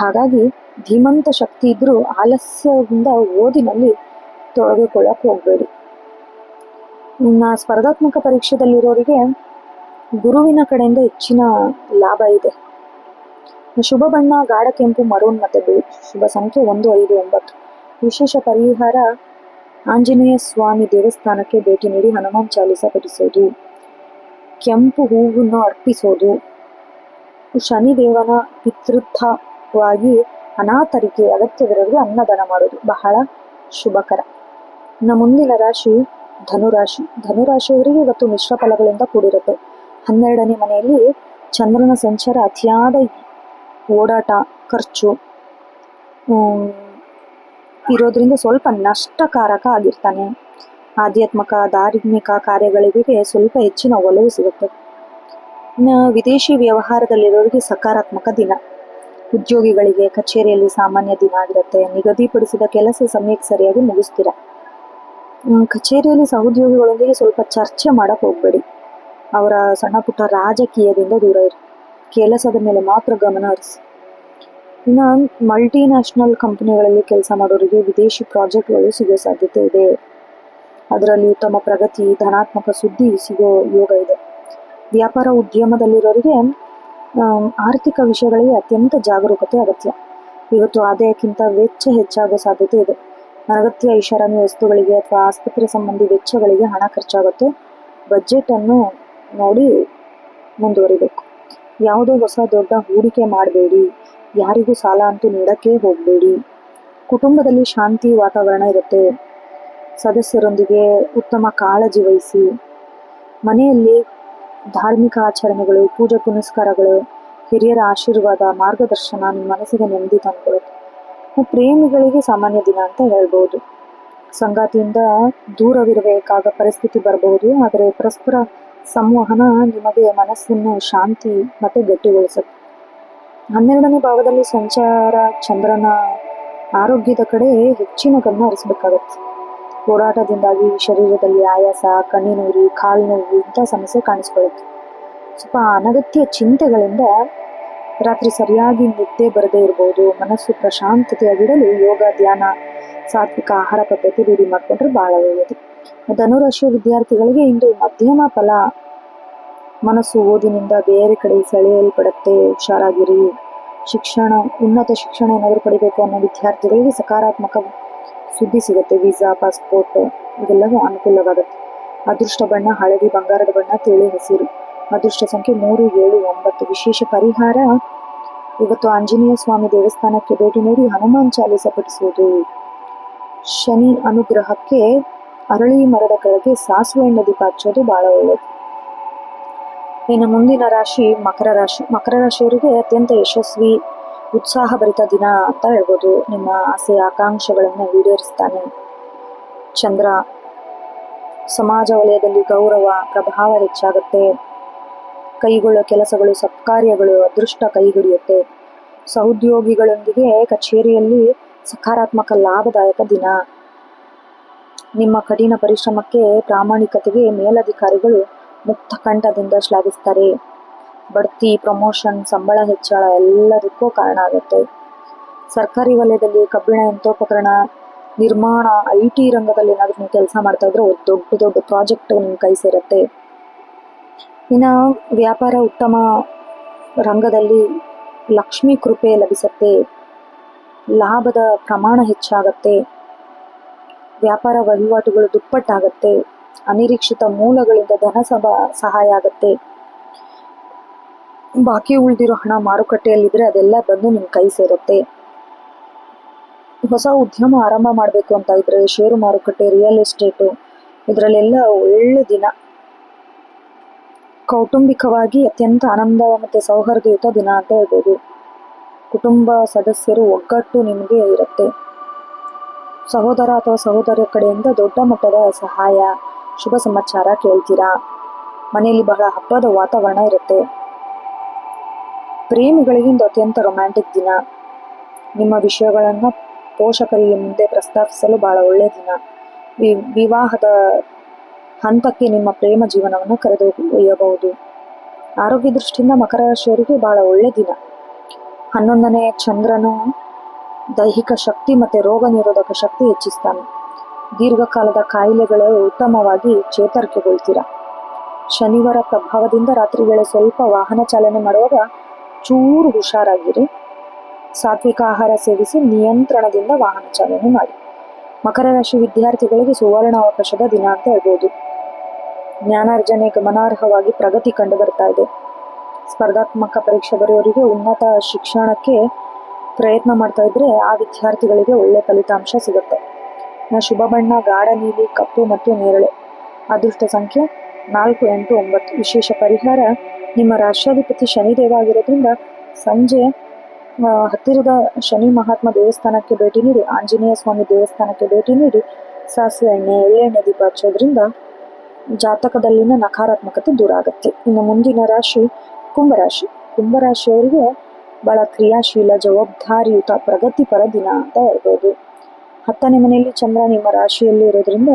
ಹಾಗಾಗಿ ಧೀಮಂತ ಶಕ್ತಿ ಇದ್ರೂ ಆಲಸ್ಯದಿಂದ ಓದಿನಲ್ಲಿ ತೊಡಗಿಕೊಳ್ಳಕ್ಕೆ ಹೋಗಬೇಡಿ. ಇನ್ನು ಸ್ಪರ್ಧಾತ್ಮಕ ಪರೀಕ್ಷೆದಲ್ಲಿರೋರಿಗೆ ಗುರುವಿನ ಕಡೆಯಿಂದ ಹೆಚ್ಚಿನ ಲಾಭ ಇದೆ. ಶುಭ ಬಣ್ಣ ಗಾಢ ಕೆಂಪು, ಮರೂನ್ ಮತ್ತು ಬಿಳಿ. ಶುಭ ಸಂಖ್ಯೆ 1, 5, 9. ವಿಶೇಷ ಪರಿಹಾರ ಆಂಜನೇಯ ಸ್ವಾಮಿ ದೇವಸ್ಥಾನಕ್ಕೆ ಭೇಟಿ ನೀಡಿ ಹನುಮಾನ್ ಚಾಲೀಸ ಪಠಿಸೋದು, ಕೆಂಪು ಹೂವನ್ನು ಅರ್ಪಿಸೋದು, ಶನಿದೇವನ ಪಿತೃತ್ವವಾಗಿ ಅನಾಥರಿಗೆ ಅಗತ್ಯವಿರೋರಿಗೆ ಅನ್ನದಾನ ಮಾಡೋದು ಬಹಳ ಶುಭಕರ. ಇನ್ನು ಮುಂದಿನ ರಾಶಿ ಧನುರಾಶಿ. ಧನುರಾಶಿಯವರಿಗೆ ಇವತ್ತು ಮಿಶ್ರ ಫಲಗಳಿಂದ ಕೂಡಿರುತ್ತೆ. 12ನೇ ಮನೆಯಲ್ಲಿ ಚಂದ್ರನ ಸಂಚಾರ ಅತಿಯಾದ ಓಡಾಟ, ಖರ್ಚು ಇರೋದ್ರಿಂದ ಸ್ವಲ್ಪ ನಷ್ಟಕಾರಕ ಆಗಿರ್ತಾನೆ. ಆಧ್ಯಾತ್ಮಿಕ, ಧಾರ್ಮಿಕ ಕಾರ್ಯಗಳಿಗೆ ಸ್ವಲ್ಪ ಹೆಚ್ಚಿನ ಒಲವು ಸಿಗುತ್ತೆ. ಇನ್ನು ವಿದೇಶಿ ವ್ಯವಹಾರದಲ್ಲಿರೋರಿಗೆ ಸಕಾರಾತ್ಮಕ ದಿನ. ಉದ್ಯೋಗಿಗಳಿಗೆ ಕಚೇರಿಯಲ್ಲಿ ಸಾಮಾನ್ಯ ದಿನ ಆಗಿರುತ್ತೆ. ನಿಗದಿಪಡಿಸಿದ ಕೆಲಸ ಸಮಯಕ್ಕೆ ಸರಿಯಾಗಿ ಮುಗಿಸ್ತೀರ. ಕಚೇರಿಯಲ್ಲಿ ಸಹೋದ್ಯೋಗಿಗಳೊಂದಿಗೆ ಸ್ವಲ್ಪ ಚರ್ಚೆ ಮಾಡಕ್ಕೆ ಹೋಗಬೇಡಿ. ಅವರ ಸಣ್ಣ ಪುಟ್ಟ ರಾಜಕೀಯದಿಂದ ದೂರ ಇರಿ. ಕೆಲಸದ ಮೇಲೆ ಮಾತ್ರ ಗಮನ ಹರಿಸಿ. ಇನ್ನು ಮಲ್ಟಿನ್ಯಾಷನಲ್ ಕಂಪನಿಗಳಲ್ಲಿ ಕೆಲಸ ಮಾಡೋರಿಗೆ ವಿದೇಶಿ ಪ್ರಾಜೆಕ್ಟ್ಗಳು ಸಿಗೋ ಸಾಧ್ಯತೆ ಇದೆ. ಅದರಲ್ಲಿ ಉತ್ತಮ ಪ್ರಗತಿ, ಧನಾತ್ಮಕ ಸುದ್ದಿ ಸಿಗೋ ಯೋಗ ಇದೆ. ವ್ಯಾಪಾರ ಉದ್ಯಮದಲ್ಲಿರೋರಿಗೆ ಆರ್ಥಿಕ ವಿಷಯಗಳಿಗೆ ಅತ್ಯಂತ ಜಾಗರೂಕತೆ ಅಗತ್ಯ. ಇವತ್ತು ಆದಾಯಕ್ಕಿಂತ ವೆಚ್ಚ ಹೆಚ್ಚಾಗೋ ಸಾಧ್ಯತೆ ಇದೆ. ಅನಗತ್ಯ ಐಷಾರಾಮಿ ವಸ್ತುಗಳಿಗೆ ಅಥವಾ ಆಸ್ಪತ್ರೆ ಸಂಬಂಧಿ ವೆಚ್ಚಗಳಿಗೆ ಹಣ ಖರ್ಚಾಗುತ್ತೆ. ಬಜೆಟನ್ನು ನೋಡಿ ಮುಂದುವರಿಬೇಕು. ಯಾವುದೇ ಹೊಸ ದೊಡ್ಡ ಹೂಡಿಕೆ ಮಾಡಬೇಡಿ. ಯಾರಿಗೂ ಸಾಲ ಅಂತೂ ನೀಡಕ್ಕೆ ಹೋಗಬೇಡಿ. ಕುಟುಂಬದಲ್ಲಿ ಶಾಂತಿ ವಾತಾವರಣ ಇರುತ್ತೆ. ಸದಸ್ಯರೊಂದಿಗೆ ಉತ್ತಮ ಕಾಳಜಿ ವಹಿಸಿ. ಮನೆಯಲ್ಲಿ ಧಾರ್ಮಿಕ ಆಚರಣೆಗಳು, ಪೂಜೆ ಪುನಸ್ಕಾರಗಳು, ಹಿರಿಯರ ಆಶೀರ್ವಾದ, ಮಾರ್ಗದರ್ಶನ ನಿಮ್ಮ ಮನಸ್ಸಿಗೆ ನೆಮ್ಮದಿ ತಂದುಕೊಡುತ್ತೆ. ಪ್ರೇಮಿಗಳಿಗೆ ಸಾಮಾನ್ಯ ದಿನ ಅಂತ ಹೇಳ್ಬೋದು. ಸಂಗಾತಿಯಿಂದ ದೂರವಿರಬೇಕಾದ ಪರಿಸ್ಥಿತಿ ಬರಬಹುದು, ಆದರೆ ಪರಸ್ಪರ ಸಂವಹನ ನಿಮಗೆ ಮನಸ್ಸನ್ನು ಶಾಂತಿ ಮತ್ತು ಗಟ್ಟಿಗೊಳಿಸುತ್ತೆ. 12ನೇ ಭಾವದಲ್ಲಿ ಸಂಚಾರ ಚಂದ್ರನ ಆರೋಗ್ಯದ ಕಡೆ ಹೆಚ್ಚಿನ ಗಮನ ಹರಿಸಬೇಕಾಗತ್ತೆ. ಓಡಾಟದಿಂದಾಗಿ ಶರೀರದಲ್ಲಿ ಆಯಾಸ, ಕಣ್ಣಿನೂರಿ, ಕಾಲು ನೋವು ಇಂಥ ಸಮಸ್ಯೆ ಕಾಣಿಸ್ಕೊಳ್ಳುತ್ತೆ. ಸ್ವಲ್ಪ ಅನಗತ್ಯ ಚಿಂತೆಗಳಿಂದ ರಾತ್ರಿ ಸರಿಯಾಗಿ ನಿದ್ದೆ ಬರದೇ ಇರ್ಬೋದು. ಮನಸ್ಸು ಪ್ರಶಾಂತತೆಯಾಗಿಡಲು ಯೋಗ, ಧ್ಯಾನ, ಸಾತ್ವಿಕ ಆಹಾರ ಪದ್ಧತಿ ರೂಢಿ ಮಾಡಿಕೊಂಡ್ರೆ ಬಹಳ ಒಳ್ಳೆಯದು. ಧನುರಾಶಿಯ ವಿದ್ಯಾರ್ಥಿಗಳಿಗೆ ಇಂದು ಮಧ್ಯಮ ಫಲ. ಮನಸ್ಸು ಓದಿನಿಂದ ಬೇರೆ ಕಡೆ ಸೆಳೆಯಲ್ಪಡುತ್ತೆ. ಹುಷಾರಾಗಿರಿ. ಉನ್ನತ ಶಿಕ್ಷಣ ಏನಾದರೂ ಪಡಿಬೇಕು ಅನ್ನೋ ವಿದ್ಯಾರ್ಥಿಗಳಿಗೆ ಸಕಾರಾತ್ಮಕ ಸುದ್ದಿ ಸಿಗುತ್ತೆ. ವೀಸಾ, ಪಾಸ್ಪೋರ್ಟ್ ಇದೆಲ್ಲವೂ ಅನುಕೂಲವಾಗುತ್ತೆ. ಅದೃಷ್ಟ ಬಣ್ಣ ಹಳದಿ, ಬಂಗಾರದ ಬಣ್ಣ, ತಿಳಿ ಹಸಿರು. ಅದೃಷ್ಟ ಸಂಖ್ಯೆ 3, 7, 9. ವಿಶೇಷ ಪರಿಹಾರ ಇವತ್ತು ಆಂಜನೇಯ ಸ್ವಾಮಿ ದೇವಸ್ಥಾನಕ್ಕೆ ಭೇಟಿ ನೀಡಿ ಹನುಮಾನ್ ಚಾಲೀಸ ಪಠಿಸುವುದು. ಶನಿ ಅನುಗ್ರಹಕ್ಕೆ ಅರಳಿ ಮರದ ಕೆಳಗೆ ಸಾಸಿವೆ ಎಣ್ಣೆ ದೀಪ ಹಚ್ಚೋದು ಬಹಳ ಒಳ್ಳೆಯದು. ಇನ್ನು ಮುಂದಿನ ರಾಶಿ ಮಕರ ರಾಶಿ. ಮಕರ ರಾಶಿಯವರಿಗೆ ಅತ್ಯಂತ ಯಶಸ್ವಿ, ಉತ್ಸಾಹಭರಿತ ದಿನ ಅಂತ ಹೇಳ್ಬೋದು. ನಿಮ್ಮ ಆಸೆ ಆಕಾಂಕ್ಷೆಗಳನ್ನು ಈಡೇರಿಸ್ತಾನೆ ಚಂದ್ರ. ಸಮಾಜ ವಲಯದಲ್ಲಿ ಗೌರವ, ಪ್ರಭಾವ ಹೆಚ್ಚಾಗುತ್ತೆ. ಕೈಗೊಳ್ಳೋ ಕೆಲಸಗಳು, ಸತ್ಕಾರ್ಯಗಳು, ಅದೃಷ್ಟ ಕೈಹಿಡಿಯುತ್ತೆ. ಸಹೋದ್ಯೋಗಿಗಳೊಂದಿಗೆ ಕಚೇರಿಯಲ್ಲಿ ಸಕಾರಾತ್ಮಕ ಲಾಭದಾಯಕ ದಿನ. ನಿಮ್ಮ ಕಠಿಣ ಪರಿಶ್ರಮಕ್ಕೆ, ಪ್ರಾಮಾಣಿಕತೆಗೆ ಮೇಲಧಿಕಾರಿಗಳು ಮುಕ್ತ ಕಂಠದಿಂದ ಶ್ಲಾಘಿಸ್ತಾರೆ. ಬಡ್ತಿ, ಪ್ರಮೋಷನ್, ಸಂಬಳ ಹೆಚ್ಚಳ ಎಲ್ಲದಕ್ಕೂ ಕಾರಣ ಆಗುತ್ತೆ. ಸರ್ಕಾರಿ ವಲಯದಲ್ಲಿ ಕಬ್ಬಿಣ, ಯಂತ್ರೋಪಕರಣ ನಿರ್ಮಾಣ, IT ರಂಗದಲ್ಲಿ ಏನಾದರೂ ನೀವು ಕೆಲಸ ಮಾಡ್ತಾ ಇದ್ರೆ ದೊಡ್ಡ ದೊಡ್ಡ ಪ್ರಾಜೆಕ್ಟ್ ನಿಮ್ಮ ಕೈ ಸೇರುತ್ತೆ. ಇನ್ನು ವ್ಯಾಪಾರ ಉತ್ತಮ ರಂಗದಲ್ಲಿ ಲಕ್ಷ್ಮೀ ಕೃಪೆ ಲಭಿಸುತ್ತೆ. ಲಾಭದ ಪ್ರಮಾಣ ಹೆಚ್ಚಾಗತ್ತೆ. ವ್ಯಾಪಾರ ವಹಿವಾಟುಗಳು ದುಪ್ಪಟ್ಟಾಗತ್ತೆ. ಅನಿರೀಕ್ಷಿತ ಮೂಲಗಳಿಂದ ಧನ ಸಹಾಯ ಆಗತ್ತೆ. ಬಾಕಿ ಉಳಿದಿರೋ ಹಣ ಮಾರುಕಟ್ಟೆಯಲ್ಲಿದ್ರೆ ಅದೆಲ್ಲ ಬಂದು ನಿಮ್ಮ ಕೈ ಸೇರುತ್ತೆ. ಹೊಸ ಉದ್ಯಮ ಆರಂಭ ಮಾಡಬೇಕು ಅಂತ ಇದ್ರೆ ಷೇರು ಮಾರುಕಟ್ಟೆ, ರಿಯಲ್ ಎಸ್ಟೇಟು ಇದರಲ್ಲೆಲ್ಲ ಒಳ್ಳೆ ದಿನ. ಕೌಟುಂಬಿಕವಾಗಿ ಅತ್ಯಂತ ಆನಂದ ಮತ್ತು ಸೌಹಾರ್ದಯುತ ದಿನ ಅಂತ ಹೇಳ್ಬೋದು. ಕುಟುಂಬ ಸದಸ್ಯರು ಒಗ್ಗಟ್ಟು ನಿಮಗೆ ಇರುತ್ತೆ. ಸಹೋದರ ಅಥವಾ ಸಹೋದರಿಯ ಕಡೆಯಿಂದ ದೊಡ್ಡ ಮಟ್ಟದ ಸಹಾಯ, ಶುಭ ಸಮಾಚಾರ ಕೇಳ್ತೀರಾ. ಮನೆಯಲ್ಲಿ ಬಹಳ ಹಬ್ಬದ ವಾತಾವರಣ ಇರುತ್ತೆ. ಪ್ರೇಮಿಗಳಿಗಿಂತ ಅತ್ಯಂತ ರೊಮ್ಯಾಂಟಿಕ್ ದಿನ. ನಿಮ್ಮ ವಿಷಯಗಳನ್ನು ಪೋಷಕರಿಗೆ ಮುಂದೆ ಪ್ರಸ್ತಾಪಿಸಲು ಬಹಳ ಒಳ್ಳೆಯ ದಿನ. ವಿವಾಹದ ಹಂತಕ್ಕೆ ನಿಮ್ಮ ಪ್ರೇಮ ಜೀವನವನ್ನು ಕರೆದೊಯ್ಯಬಹುದು. ಆರೋಗ್ಯ ದೃಷ್ಟಿಯಿಂದ ಮಕರ ರಾಶಿಯವರಿಗೆ ಬಹಳ ಒಳ್ಳೆಯ ದಿನ. 11ನೇ ಚಂದ್ರನು ದೈಹಿಕ ಶಕ್ತಿ ಮತ್ತು ರೋಗ ನಿರೋಧಕ ಶಕ್ತಿ ಹೆಚ್ಚಿಸ್ತಾನೆ. ದೀರ್ಘಕಾಲದ ಕಾಯಿಲೆಗಳು ಉತ್ತಮವಾಗಿ ಚೇತರಿಕೆಗೊಳ್ತೀರಾ. ಶನಿವಾರ ಪ್ರಭಾವದಿಂದ ರಾತ್ರಿ ವೇಳೆ ಸ್ವಲ್ಪ ವಾಹನ ಚಾಲನೆ ಮಾಡುವಾಗ ಚೂರು ಹುಷಾರಾಗಿರಿ. ಸಾತ್ವಿಕ ಆಹಾರ ಸೇವಿಸಿ ನಿಯಂತ್ರಣದಿಂದ ವಾಹನ ಚಾಲನೆ ಮಾಡಿ. ಮಕರ ರಾಶಿ ವಿದ್ಯಾರ್ಥಿಗಳಿಗೆ ಸುವರ್ಣ ಅವಕಾಶದ ದಿನ ಅಂತ ಹೇಳ್ಬೋದು. ಜ್ಞಾನಾರ್ಜನೆ ಗಮನಾರ್ಹವಾಗಿ ಪ್ರಗತಿ ಕಂಡು ಬರ್ತಾ ಇದೆ. ಸ್ಪರ್ಧಾತ್ಮಕ ಪರೀಕ್ಷೆ ಬರೆಯೋರಿಗೆ, ಉನ್ನತ ಶಿಕ್ಷಣಕ್ಕೆ ಪ್ರಯತ್ನ ಮಾಡ್ತಾ ಇದ್ರೆ ಆ ವಿದ್ಯಾರ್ಥಿಗಳಿಗೆ ಒಳ್ಳೆ ಫಲಿತಾಂಶ ಸಿಗುತ್ತೆ. ಶುಭ ಬಣ್ಣ ಗಾಢ ನೀಲಿ, ಕಪ್ಪು ಮತ್ತು ನೇರಳೆ. ಅದೃಷ್ಟ ಸಂಖ್ಯೆ 4, 8, 9. ವಿಶೇಷ ಪರಿಹಾರ ನಿಮ್ಮ ರಾಷ್ಟ್ರಾಧಿಪತಿ ಶನಿದೇವ ಆಗಿರೋದ್ರಿಂದ ಸಂಜೆ ಹತ್ತಿರದ ಶನಿ ಮಹಾತ್ಮ ದೇವಸ್ಥಾನಕ್ಕೆ ಭೇಟಿ ನೀಡಿ, ಆಂಜನೇಯ ಸ್ವಾಮಿ ದೇವಸ್ಥಾನಕ್ಕೆ ಭೇಟಿ ನೀಡಿ ಸಾಸಿವೆ ಎಣ್ಣೆ, ಎಳ್ಳೆಣ್ಣೆ ದೀಪ ಹಚ್ಚೋದ್ರಿಂದ ಜಾತಕದಲ್ಲಿನ ನಕಾರಾತ್ಮಕತೆ ದೂರ ಆಗುತ್ತೆ. ಇನ್ನು ಮುಂದಿನ ರಾಶಿ ಕುಂಭರಾಶಿ. ಕುಂಭರಾಶಿಯವರಿಗೆ ಬಹಳ ಕ್ರಿಯಾಶೀಲ, ಜವಾಬ್ದಾರಿಯುತ, ಪ್ರಗತಿಪರ ದಿನ ಅಂತ ಹೇಳ್ಬೋದು. 10ನೇ ಮನೆಯಲ್ಲಿ ಚಂದ್ರ ನಿಮ್ಮ ರಾಶಿಯಲ್ಲಿ ಇರೋದ್ರಿಂದ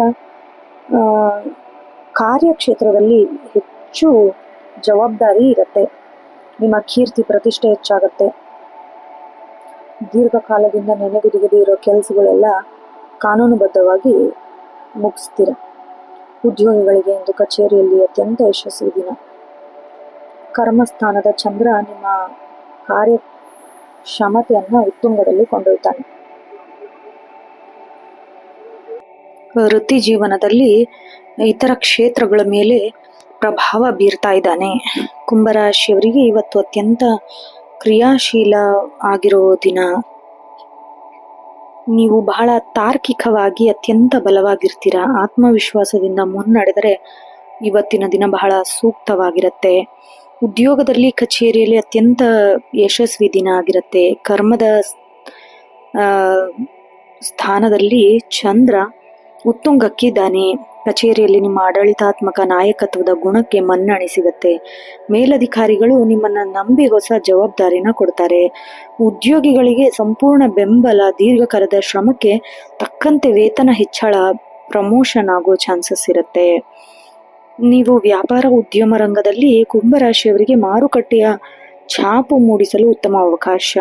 ಕಾರ್ಯಕ್ಷೇತ್ರದಲ್ಲಿ ಹೆಚ್ಚು ಜವಾಬ್ದಾರಿ ಇರುತ್ತೆ. ನಿಮ್ಮ ಕೀರ್ತಿ ಪ್ರತಿಷ್ಠೆ ಹೆಚ್ಚಾಗತ್ತೆ. ದೀರ್ಘಕಾಲದಿಂದ ನೆನೆಗುದಿಗದೆ ಇರೋ ಕೆಲಸಗಳೆಲ್ಲ ಕಾನೂನುಬದ್ಧವಾಗಿ ಮುಗಿಸ್ತೀರ. ಉದ್ಯೋಗಿಗಳಿಗೆ ಇಂದು ಕಚೇರಿಯಲ್ಲಿ ಅತ್ಯಂತ ಯಶಸ್ವಿ ದಿನ. ಕರ್ಮಸ್ಥಾನದ ಚಂದ್ರ ನಿಮ್ಮ ಕಾರ್ಯಕ್ಷಮತೆಯನ್ನು ಉತ್ತುಂಗದಲ್ಲಿ ಕೊಂಡೊಯ್ತಾನೆ. ವೃತ್ತಿ ಜೀವನದಲ್ಲಿ ಇತರ ಕ್ಷೇತ್ರಗಳ ಮೇಲೆ ಪ್ರಭಾವ ಬೀರ್ತಾ ಇದ್ದಾನೆ. ಕುಂಭರಾಶಿಯವರಿಗೆ ಇವತ್ತು ಅತ್ಯಂತ ಕ್ರಿಯಾಶೀಲ ಆಗಿರೋ ದಿನ. ನೀವು ಬಹಳ ತಾರ್ಕಿಕವಾಗಿ ಅತ್ಯಂತ ಬಲವಾಗಿರ್ತೀರಾ. ಆತ್ಮವಿಶ್ವಾಸದಿಂದ ಮುನ್ನಡೆದರೆ ಇವತ್ತಿನ ದಿನ ಬಹಳ ಸೂಕ್ತವಾಗಿರುತ್ತೆ. ಉದ್ಯೋಗದಲ್ಲಿ ಕಚೇರಿಯಲ್ಲಿ ಅತ್ಯಂತ ಯಶಸ್ವಿ ದಿನ ಆಗಿರುತ್ತೆ. ಕರ್ಮದ ಸ್ಥಾನದಲ್ಲಿ ಚಂದ್ರ ಉತ್ತುಂಗಕ್ಕಿದ್ದಾನೆ. ಕಚೇರಿಯಲ್ಲಿ ನಿಮ್ಮ ಆಡಳಿತಾತ್ಮಕ ನಾಯಕತ್ವದ ಗುಣಕ್ಕೆ ಮನ್ನಣೆ ಸಿಗುತ್ತೆ. ಮೇಲಧಿಕಾರಿಗಳು ನಿಮ್ಮನ್ನ ನಂಬಿ ಹೊಸ ಜವಾಬ್ದಾರಿನ ಕೊಡ್ತಾರೆ. ಉದ್ಯೋಗಿಗಳಿಗೆ ಸಂಪೂರ್ಣ ಬೆಂಬಲ, ದೀರ್ಘಕಾಲದ ಶ್ರಮಕ್ಕೆ ತಕ್ಕಂತೆ ವೇತನ ಹೆಚ್ಚಳ, ಪ್ರಮೋಷನ್ ಆಗೋ ಚಾನ್ಸಸ್ ಇರುತ್ತೆ. ನೀವು ವ್ಯಾಪಾರ ಉದ್ಯಮ ರಂಗದಲ್ಲಿ ಕುಂಭರಾಶಿಯವರಿಗೆ ಮಾರುಕಟ್ಟೆಯ ಛಾಪು ಮೂಡಿಸಲು ಉತ್ತಮ ಅವಕಾಶ.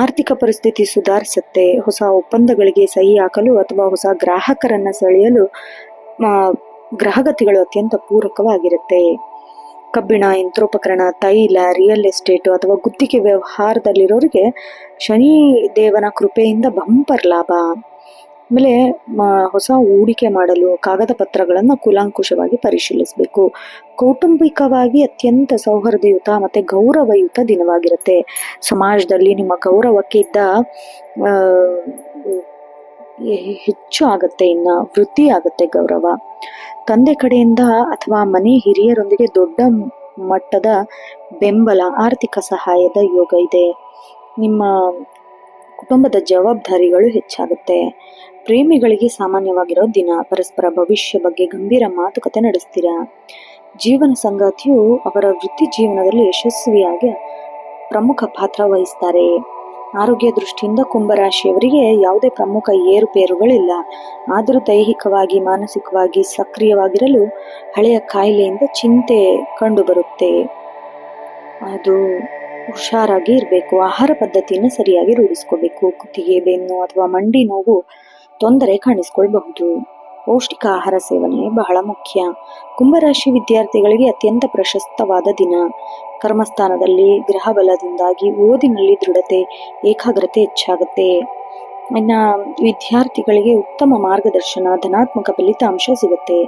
ಆರ್ಥಿಕ ಪರಿಸ್ಥಿತಿ ಸುಧಾರಿಸುತ್ತೆ. ಹೊಸ ಒಪ್ಪಂದಗಳಿಗೆ ಸಹಿ ಹಾಕಲು ಅಥವಾ ಹೊಸ ಗ್ರಾಹಕರನ್ನ ಸೆಳೆಯಲು ಗ್ರಹಗತಿಗಳು ಅತ್ಯಂತ ಪೂರಕವಾಗಿರುತ್ತೆ. ಕಬ್ಬಿಣ, ಯಂತ್ರೋಪಕರಣ, ತೈಲ, ರಿಯಲ್ ಎಸ್ಟೇಟ್ ಅಥವಾ ಗುತ್ತಿಗೆ ವ್ಯವಹಾರದಲ್ಲಿರೋರಿಗೆ ಶನಿ ದೇವನ ಕೃಪೆಯಿಂದ ಬಂಪರ್ ಲಾಭ. ಆಮೇಲೆ ಹೊಸ ಹೂಡಿಕೆ ಮಾಡಲು ಕಾಗದ ಪತ್ರಗಳನ್ನು ಕೂಲಂಕುಷವಾಗಿ ಪರಿಶೀಲಿಸಬೇಕು. ಕೌಟುಂಬಿಕವಾಗಿ ಅತ್ಯಂತ ಸೌಹಾರ್ದಯುತ ಮತ್ತೆ ಗೌರವಯುತ ದಿನವಾಗಿರುತ್ತೆ. ಸಮಾಜದಲ್ಲಿ ನಿಮ್ಮ ಗೌರವಕ್ಕೆ ಇದ್ದ ಹೆಚ್ಚು ಆಗತ್ತೆ. ಇನ್ನ ವೃದ್ಧಿ ಆಗತ್ತೆ ಗೌರವ. ತಂದೆ ಕಡೆಯಿಂದ ಅಥವಾ ಮನೆ ಹಿರಿಯರೊಂದಿಗೆ ದೊಡ್ಡ ಮಟ್ಟದ ಬೆಂಬಲ, ಆರ್ಥಿಕ ಸಹಾಯದ ಯೋಗ ಇದೆ. ನಿಮ್ಮ ಕುಟುಂಬದ ಜವಾಬ್ದಾರಿಗಳು ಹೆಚ್ಚಾಗುತ್ತೆ. ಪ್ರೇಮಿಗಳಿಗೆ ಸಾಮಾನ್ಯವಾಗಿರೋ ದಿನ. ಪರಸ್ಪರ ಭವಿಷ್ಯ ಬಗ್ಗೆ ಗಂಭೀರ ಮಾತುಕತೆ ನಡೆಸ್ತೀರಾ. ಜೀವನ ಸಂಗಾತಿಯು ಅವರ ವೃತ್ತಿ ಜೀವನದಲ್ಲಿ ಯಶಸ್ವಿಯಾಗಿ ಪ್ರಮುಖ ಪಾತ್ರ ವಹಿಸ್ತಾರೆ. ಆರೋಗ್ಯ ದೃಷ್ಟಿಯಿಂದ ಕುಂಭರಾಶಿಯವರಿಗೆ ಯಾವುದೇ ಪ್ರಮುಖ ಏರುಪೇರುಗಳಿಲ್ಲ. ಆದರೂ ದೈಹಿಕವಾಗಿ ಮಾನಸಿಕವಾಗಿ ಸಕ್ರಿಯವಾಗಿರಲು ಹಳೆಯ ಕಾಯಿಲೆಯಿಂದ ಚಿಂತೆ ಕಂಡುಬರುತ್ತೆ. ಅದು ಹುಷಾರಾಗಿ ಇರಬೇಕು. ಆಹಾರ ಪದ್ಧತಿಯನ್ನು ಸರಿಯಾಗಿ ರೂಢಿಸ್ಕೋಬೇಕು. ಕುತ್ತಿಗೆ, ಬೆನ್ನು ಅಥವಾ ಮಂಡಿ ನೋವು ತೊಂದರೆ ಕಾಣಿಸ್ಕೊಳ್ಬಹುದು. ಪೌಷ್ಟಿಕ ಆಹಾರ ಸೇವನೆ ಬಹಳ ಮುಖ್ಯ. ಕುಂಭರಾಶಿ ವಿದ್ಯಾರ್ಥಿಗಳಿಗೆ ಅತ್ಯಂತ ಪ್ರಶಸ್ತವಾದ ದಿನ. ಕರ್ಮಸ್ಥಾನದಲ್ಲಿ ಗ್ರಹ ಬಲದಿಂದಾಗಿ ಓದಿನಲ್ಲಿ ದೃಢತೆ, ಏಕಾಗ್ರತೆ ಹೆಚ್ಚಾಗುತ್ತೆ. ಇನ್ನ ವಿದ್ಯಾರ್ಥಿಗಳಿಗೆ ಉತ್ತಮ ಮಾರ್ಗದರ್ಶನ, ಧನಾತ್ಮಕ ಫಲಿತಾಂಶ ಸಿಗುತ್ತೆ.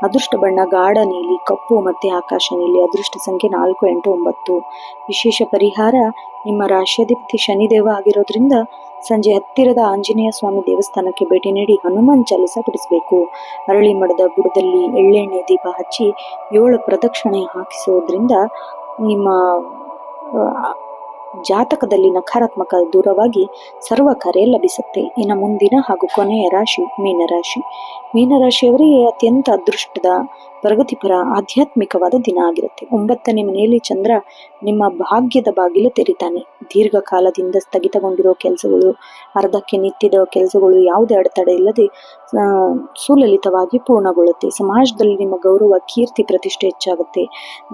ಅದೃಷ್ಟ ಬಣ್ಣ ಗಾಢ ನೀಲಿ, ಕಪ್ಪು ಮತ್ತೆ ಆಕಾಶ ನೀಲಿ. ಅದೃಷ್ಟ ಸಂಖ್ಯೆ 4, 8, 9. ವಿಶೇಷ ಪರಿಹಾರ, ನಿಮ್ಮ ರಾಶ್ಯಾಧಿಪತಿ ಶನಿದೇವ ಆಗಿರೋದ್ರಿಂದ ಸಂಜೆ ಹತ್ತಿರದ ಆಂಜನೇಯ ಸ್ವಾಮಿ ದೇವಸ್ಥಾನಕ್ಕೆ ಭೇಟಿ ನೀಡಿ ಹನುಮಾನ್ ಚಾಲಿಸ ಪಡಿಸಬೇಕು. ಅರಳಿ ಮರದ ಬುಡದಲ್ಲಿ ಎಳ್ಳೆಣ್ಣೆ ದೀಪ ಹಚ್ಚಿ 7 ಪ್ರದಕ್ಷಿಣೆ ಹಾಕಿಸೋದ್ರಿಂದ ನಿಮ್ಮ ಜಾತಕದಲ್ಲಿ ನಕಾರಾತ್ಮಕ ದೂರವಾಗಿ ಸರ್ವ ಕಾರ್ಯ ಲಭಿಸುತ್ತೆ. ಇನ್ನು ಮುಂದಿನ ಹಾಗೂ ಕೊನೆಯ ರಾಶಿ ಮೀನರಾಶಿ. ಮೀನರಾಶಿಯವರಿಗೆ ಅತ್ಯಂತ ಅದೃಷ್ಟದ, ಪ್ರಗತಿಪರ, ಆಧ್ಯಾತ್ಮಿಕವಾದ ದಿನ ಆಗಿರುತ್ತೆ. 9ನೇ ಮನೆಯಲ್ಲಿ ಚಂದ್ರ ನಿಮ್ಮ ಭಾಗ್ಯದ ಬಾಗಿಲು ತೆರಿತಾನೆ. ದೀರ್ಘಕಾಲದಿಂದ ಸ್ಥಗಿತಗೊಂಡಿರೋ ಕೆಲಸಗಳು, ಅರ್ಧಕ್ಕೆ ನಿಂತಿದ್ದ ಕೆಲಸಗಳು ಯಾವುದೇ ಅಡೆತಡೆ ಇಲ್ಲದೆ ಸುಲಲಿತವಾಗಿ ಪೂರ್ಣಗೊಳ್ಳುತ್ತೆ. ಸಮಾಜದಲ್ಲಿ ನಿಮ್ಮ ಗೌರವ, ಕೀರ್ತಿ, ಪ್ರತಿಷ್ಠೆ ಹೆಚ್ಚಾಗುತ್ತೆ.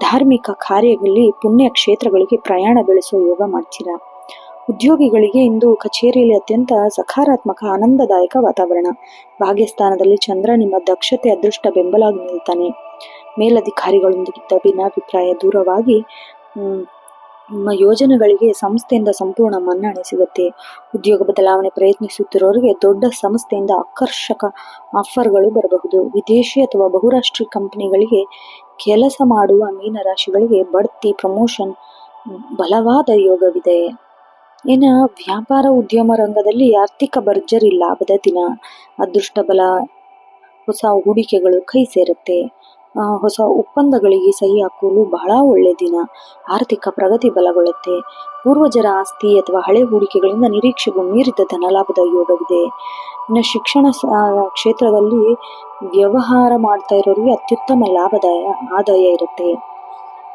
ಧಾರ್ಮಿಕ ಕಾರ್ಯಗಳಲ್ಲಿ ಪುಣ್ಯ ಕ್ಷೇತ್ರಗಳಿಗೆ ಪ್ರಯಾಣ ಬೆಳೆಸೋ ಯೋಗ ಮಾಡ್ತೀರಾ. ಉದ್ಯೋಗಿಗಳಿಗೆ ಇಂದು ಕಚೇರಿಯಲ್ಲಿ ಅತ್ಯಂತ ಸಕಾರಾತ್ಮಕ, ಆನಂದದಾಯಕ ವಾತಾವರಣ. ಭಾಗ್ಯಸ್ಥಾನದಲ್ಲಿ ಚಂದ್ರ ನಿಮ್ಮ ದಕ್ಷತೆ, ಅದೃಷ್ಟ ಬೆಂಬಲಾಗಿ ನಿಲ್ತಾನೆ. ಮೇಲಧಿಕಾರಿಗಳೊಂದಿಗಿದ್ದ ಭಿನ್ನಾಭಿಪ್ರಾಯ ದೂರವಾಗಿ ನಿಮ್ಮ ಯೋಜನೆಗಳಿಗೆ ಸಂಸ್ಥೆಯಿಂದ ಸಂಪೂರ್ಣ ಮನ್ನಣೆ ಸಿಗುತ್ತೆ. ಉದ್ಯೋಗ ಬದಲಾವಣೆ ಪ್ರಯತ್ನಿಸುತ್ತಿರೋರಿಗೆ ದೊಡ್ಡ ಸಂಸ್ಥೆಯಿಂದ ಆಕರ್ಷಕ ಆಫರ್ಗಳು ಬರಬಹುದು. ವಿದೇಶಿ ಅಥವಾ ಬಹುರಾಷ್ಟ್ರೀಯ ಕಂಪನಿಗಳಿಗೆ ಕೆಲಸ ಮಾಡುವ ಮೀನರಾಶಿಗಳಿಗೆ ಬಡ್ತಿ, ಪ್ರಮೋಷನ್, ಬಲವಾದ ಯೋಗವಿದೆ. ಇನ್ನು ವ್ಯಾಪಾರ ಉದ್ಯಮ ರಂಗದಲ್ಲಿ ಆರ್ಥಿಕ ಭರ್ಜರಿ ಲಾಭದ ದಿನ. ಅದೃಷ್ಟ ಬಲ, ಹೊಸ ಹೂಡಿಕೆಗಳು ಕೈ ಸೇರುತ್ತೆ. ಹೊಸ ಒಪ್ಪಂದಗಳಿಗೆ ಸಹಿ ಹಾಕಲು ಬಹಳ ಒಳ್ಳೆ ದಿನ. ಆರ್ಥಿಕ ಪ್ರಗತಿ ಬಲಗೊಳ್ಳುತ್ತೆ. ಪೂರ್ವಜರ ಆಸ್ತಿ ಅಥವಾ ಹಳೆ ಹೂಡಿಕೆಗಳಿಂದ ನಿರೀಕ್ಷೆಗೂ ಮೀರಿದ ಧನಲಾಭದ ಯೋಗವಿದೆ. ಇನ್ನು ಶಿಕ್ಷಣ ಕ್ಷೇತ್ರದಲ್ಲಿ ವ್ಯವಹಾರ ಮಾಡ್ತಾ ಇರೋರಿಗೆ ಅತ್ಯುತ್ತಮ ಲಾಭದಾಯ ಆದಾಯ ಇರುತ್ತೆ.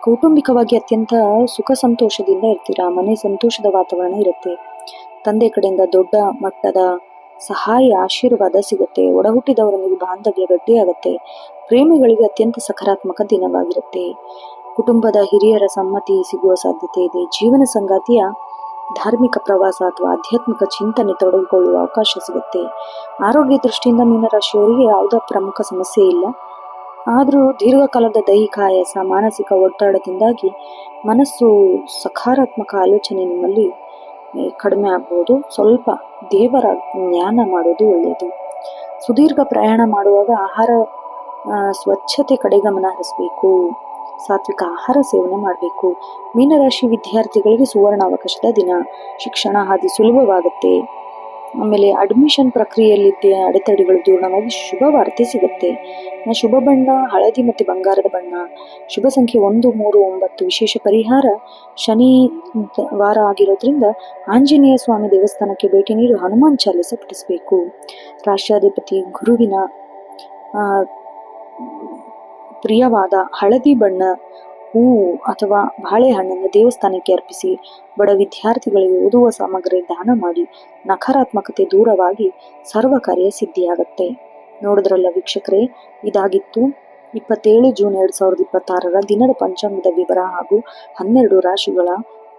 ಕೌಟುಂಬಿಕವಾಗಿ ಅತ್ಯಂತ ಸುಖ ಸಂತೋಷದಿಂದ ಇರ್ತೀರಾ. ಮನೆ ಸಂತೋಷದ ವಾತಾವರಣ ಇರುತ್ತೆ. ತಂದೆ ಕಡೆಯಿಂದ ದೊಡ್ಡ ಮಟ್ಟದ ಸಹಾಯ, ಆಶೀರ್ವಾದ ಸಿಗುತ್ತೆ. ಒಡಹುಟ್ಟಿದವರೊಂದಿಗೆ ಬಾಂಧವ್ಯ ಗಟ್ಟಿಯಾಗುತ್ತೆ. ಪ್ರೇಮಿಗಳಿಗೆ ಅತ್ಯಂತ ಸಕಾರಾತ್ಮಕ ದಿನವಾಗಿರುತ್ತೆ. ಕುಟುಂಬದ ಹಿರಿಯರ ಸಮ್ಮತಿ ಸಿಗುವ ಸಾಧ್ಯತೆ ಇದೆ. ಜೀವನ ಸಂಗಾತಿಯ ಧಾರ್ಮಿಕ ಪ್ರವಾಸ ಅಥವಾ ಆಧ್ಯಾತ್ಮಿಕ ಚಿಂತನೆ ತೊಡಗಿಕೊಳ್ಳುವ ಅವಕಾಶ ಸಿಗುತ್ತೆ. ಆರೋಗ್ಯ ದೃಷ್ಟಿಯಿಂದ ಮೀನರಾಶಿಯವರಿಗೆ ಯಾವುದೇ ಪ್ರಮುಖ ಸಮಸ್ಯೆ ಇಲ್ಲ. ಆದರೂ ದೀರ್ಘಕಾಲದ ದೈಹಿಕ ಆಯಾಸ, ಮಾನಸಿಕ ಒತ್ತಡದಿಂದಾಗಿ ಮನಸ್ಸು ಸಕಾರಾತ್ಮಕ ಆಲೋಚನೆ ನಿಮ್ಮಲ್ಲಿ ಕಡಿಮೆ ಆಗ್ಬೋದು. ಸ್ವಲ್ಪ ದೇವರ ಜ್ಞಾನ ಮಾಡೋದು ಒಳ್ಳೆಯದು. ಸುದೀರ್ಘ ಪ್ರಯಾಣ ಮಾಡುವಾಗ ಆಹಾರ ಸ್ವಚ್ಛತೆ ಕಡೆ ಗಮನ ಹರಿಸಬೇಕು. ಸಾತ್ವಿಕ ಆಹಾರ ಸೇವನೆ ಮಾಡಬೇಕು. ಮೀನರಾಶಿ ವಿದ್ಯಾರ್ಥಿಗಳಿಗೆ ಸುವರ್ಣ ಅವಕಾಶದ ದಿನ. ಶಿಕ್ಷಣ ಹಾದಿ ಸುಲಭವಾಗುತ್ತೆ. ಆಮೇಲೆ ಅಡ್ಮಿಷನ್ ಪ್ರಕ್ರಿಯೆಯಲ್ಲಿದ್ದ ಅಡೆತಡೆಗಳು ದೂರವಾಗಿ ಶುಭ ವಾರ್ತೆ ಸಿಗುತ್ತೆ. ಶುಭ ಬಣ್ಣ ಹಳದಿ ಮತ್ತು ಬಂಗಾರದ ಬಣ್ಣ. ಶುಭ ಸಂಖ್ಯೆ 1, 3, 9. ವಿಶೇಷ ಪರಿಹಾರ ಶನಿ ವಾರ ಆಗಿರೋದ್ರಿಂದ ಆಂಜನೇಯ ಸ್ವಾಮಿ ದೇವಸ್ಥಾನಕ್ಕೆ ಭೇಟಿ ನೀಡಿ ಹನುಮಾನ್ ಚಾಲಿಸ ಪಠಿಸಬೇಕು. ರಾಷ್ಟ್ರಾಧಿಪತಿ ಗುರುವಿನ ಪ್ರಿಯವಾದ ಹಳದಿ ಬಣ್ಣ ಹೂವು ಅಥವಾ ಬಾಳೆಹಣ್ಣನ್ನು ದೇವಸ್ಥಾನಕ್ಕೆ ಅರ್ಪಿಸಿ. ಬಡ ವಿದ್ಯಾರ್ಥಿಗಳಿಗೆ ಓದುವ ಸಾಮಗ್ರಿ ದಾನ ಮಾಡಿ. ನಕಾರಾತ್ಮಕತೆ ದೂರವಾಗಿ ಸರ್ವ ಕಾರ್ಯ ಸಿದ್ಧಿಯಾಗತ್ತೆ. ನೋಡಿದ್ರಲ್ಲ ವೀಕ್ಷಕರೇ, ಇದಾಗಿತ್ತು 27 ಜೂನ್ 2026 ದಿನದ ಪಂಚಾಂಗದ ವಿವರ ಹಾಗೂ 12 ರಾಶಿಗಳ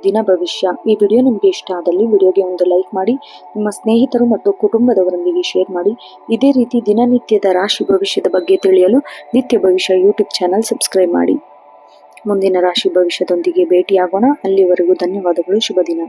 ದಿನ ಭವಿಷ್ಯ. ಈ ವಿಡಿಯೋ ನಿಮಗೆ ಇಷ್ಟ ಆದಲ್ಲಿ ವಿಡಿಯೋಗೆ ಒಂದು ಲೈಕ್ ಮಾಡಿ, ನಿಮ್ಮ ಸ್ನೇಹಿತರು ಮತ್ತು ಕುಟುಂಬದವರೊಂದಿಗೆ ಶೇರ್ ಮಾಡಿ. ಇದೇ ರೀತಿ ದಿನನಿತ್ಯದ ರಾಶಿ ಭವಿಷ್ಯದ ಬಗ್ಗೆ ತಿಳಿಯಲು ನಿತ್ಯ ಭವಿಷ್ಯ ಯೂಟ್ಯೂಬ್ ಚಾನಲ್ ಸಬ್ಸ್ಕ್ರೈಬ್ ಮಾಡಿ. ಮುಂದಿನ ರಾಶಿ ಭವಿಷ್ಯದೊಂದಿಗೆ ಭೇಟಿಯಾಗೋಣ. ಅಲ್ಲಿವರೆಗೂ ಧನ್ಯವಾದಗಳು. ಶುಭ ದಿನ.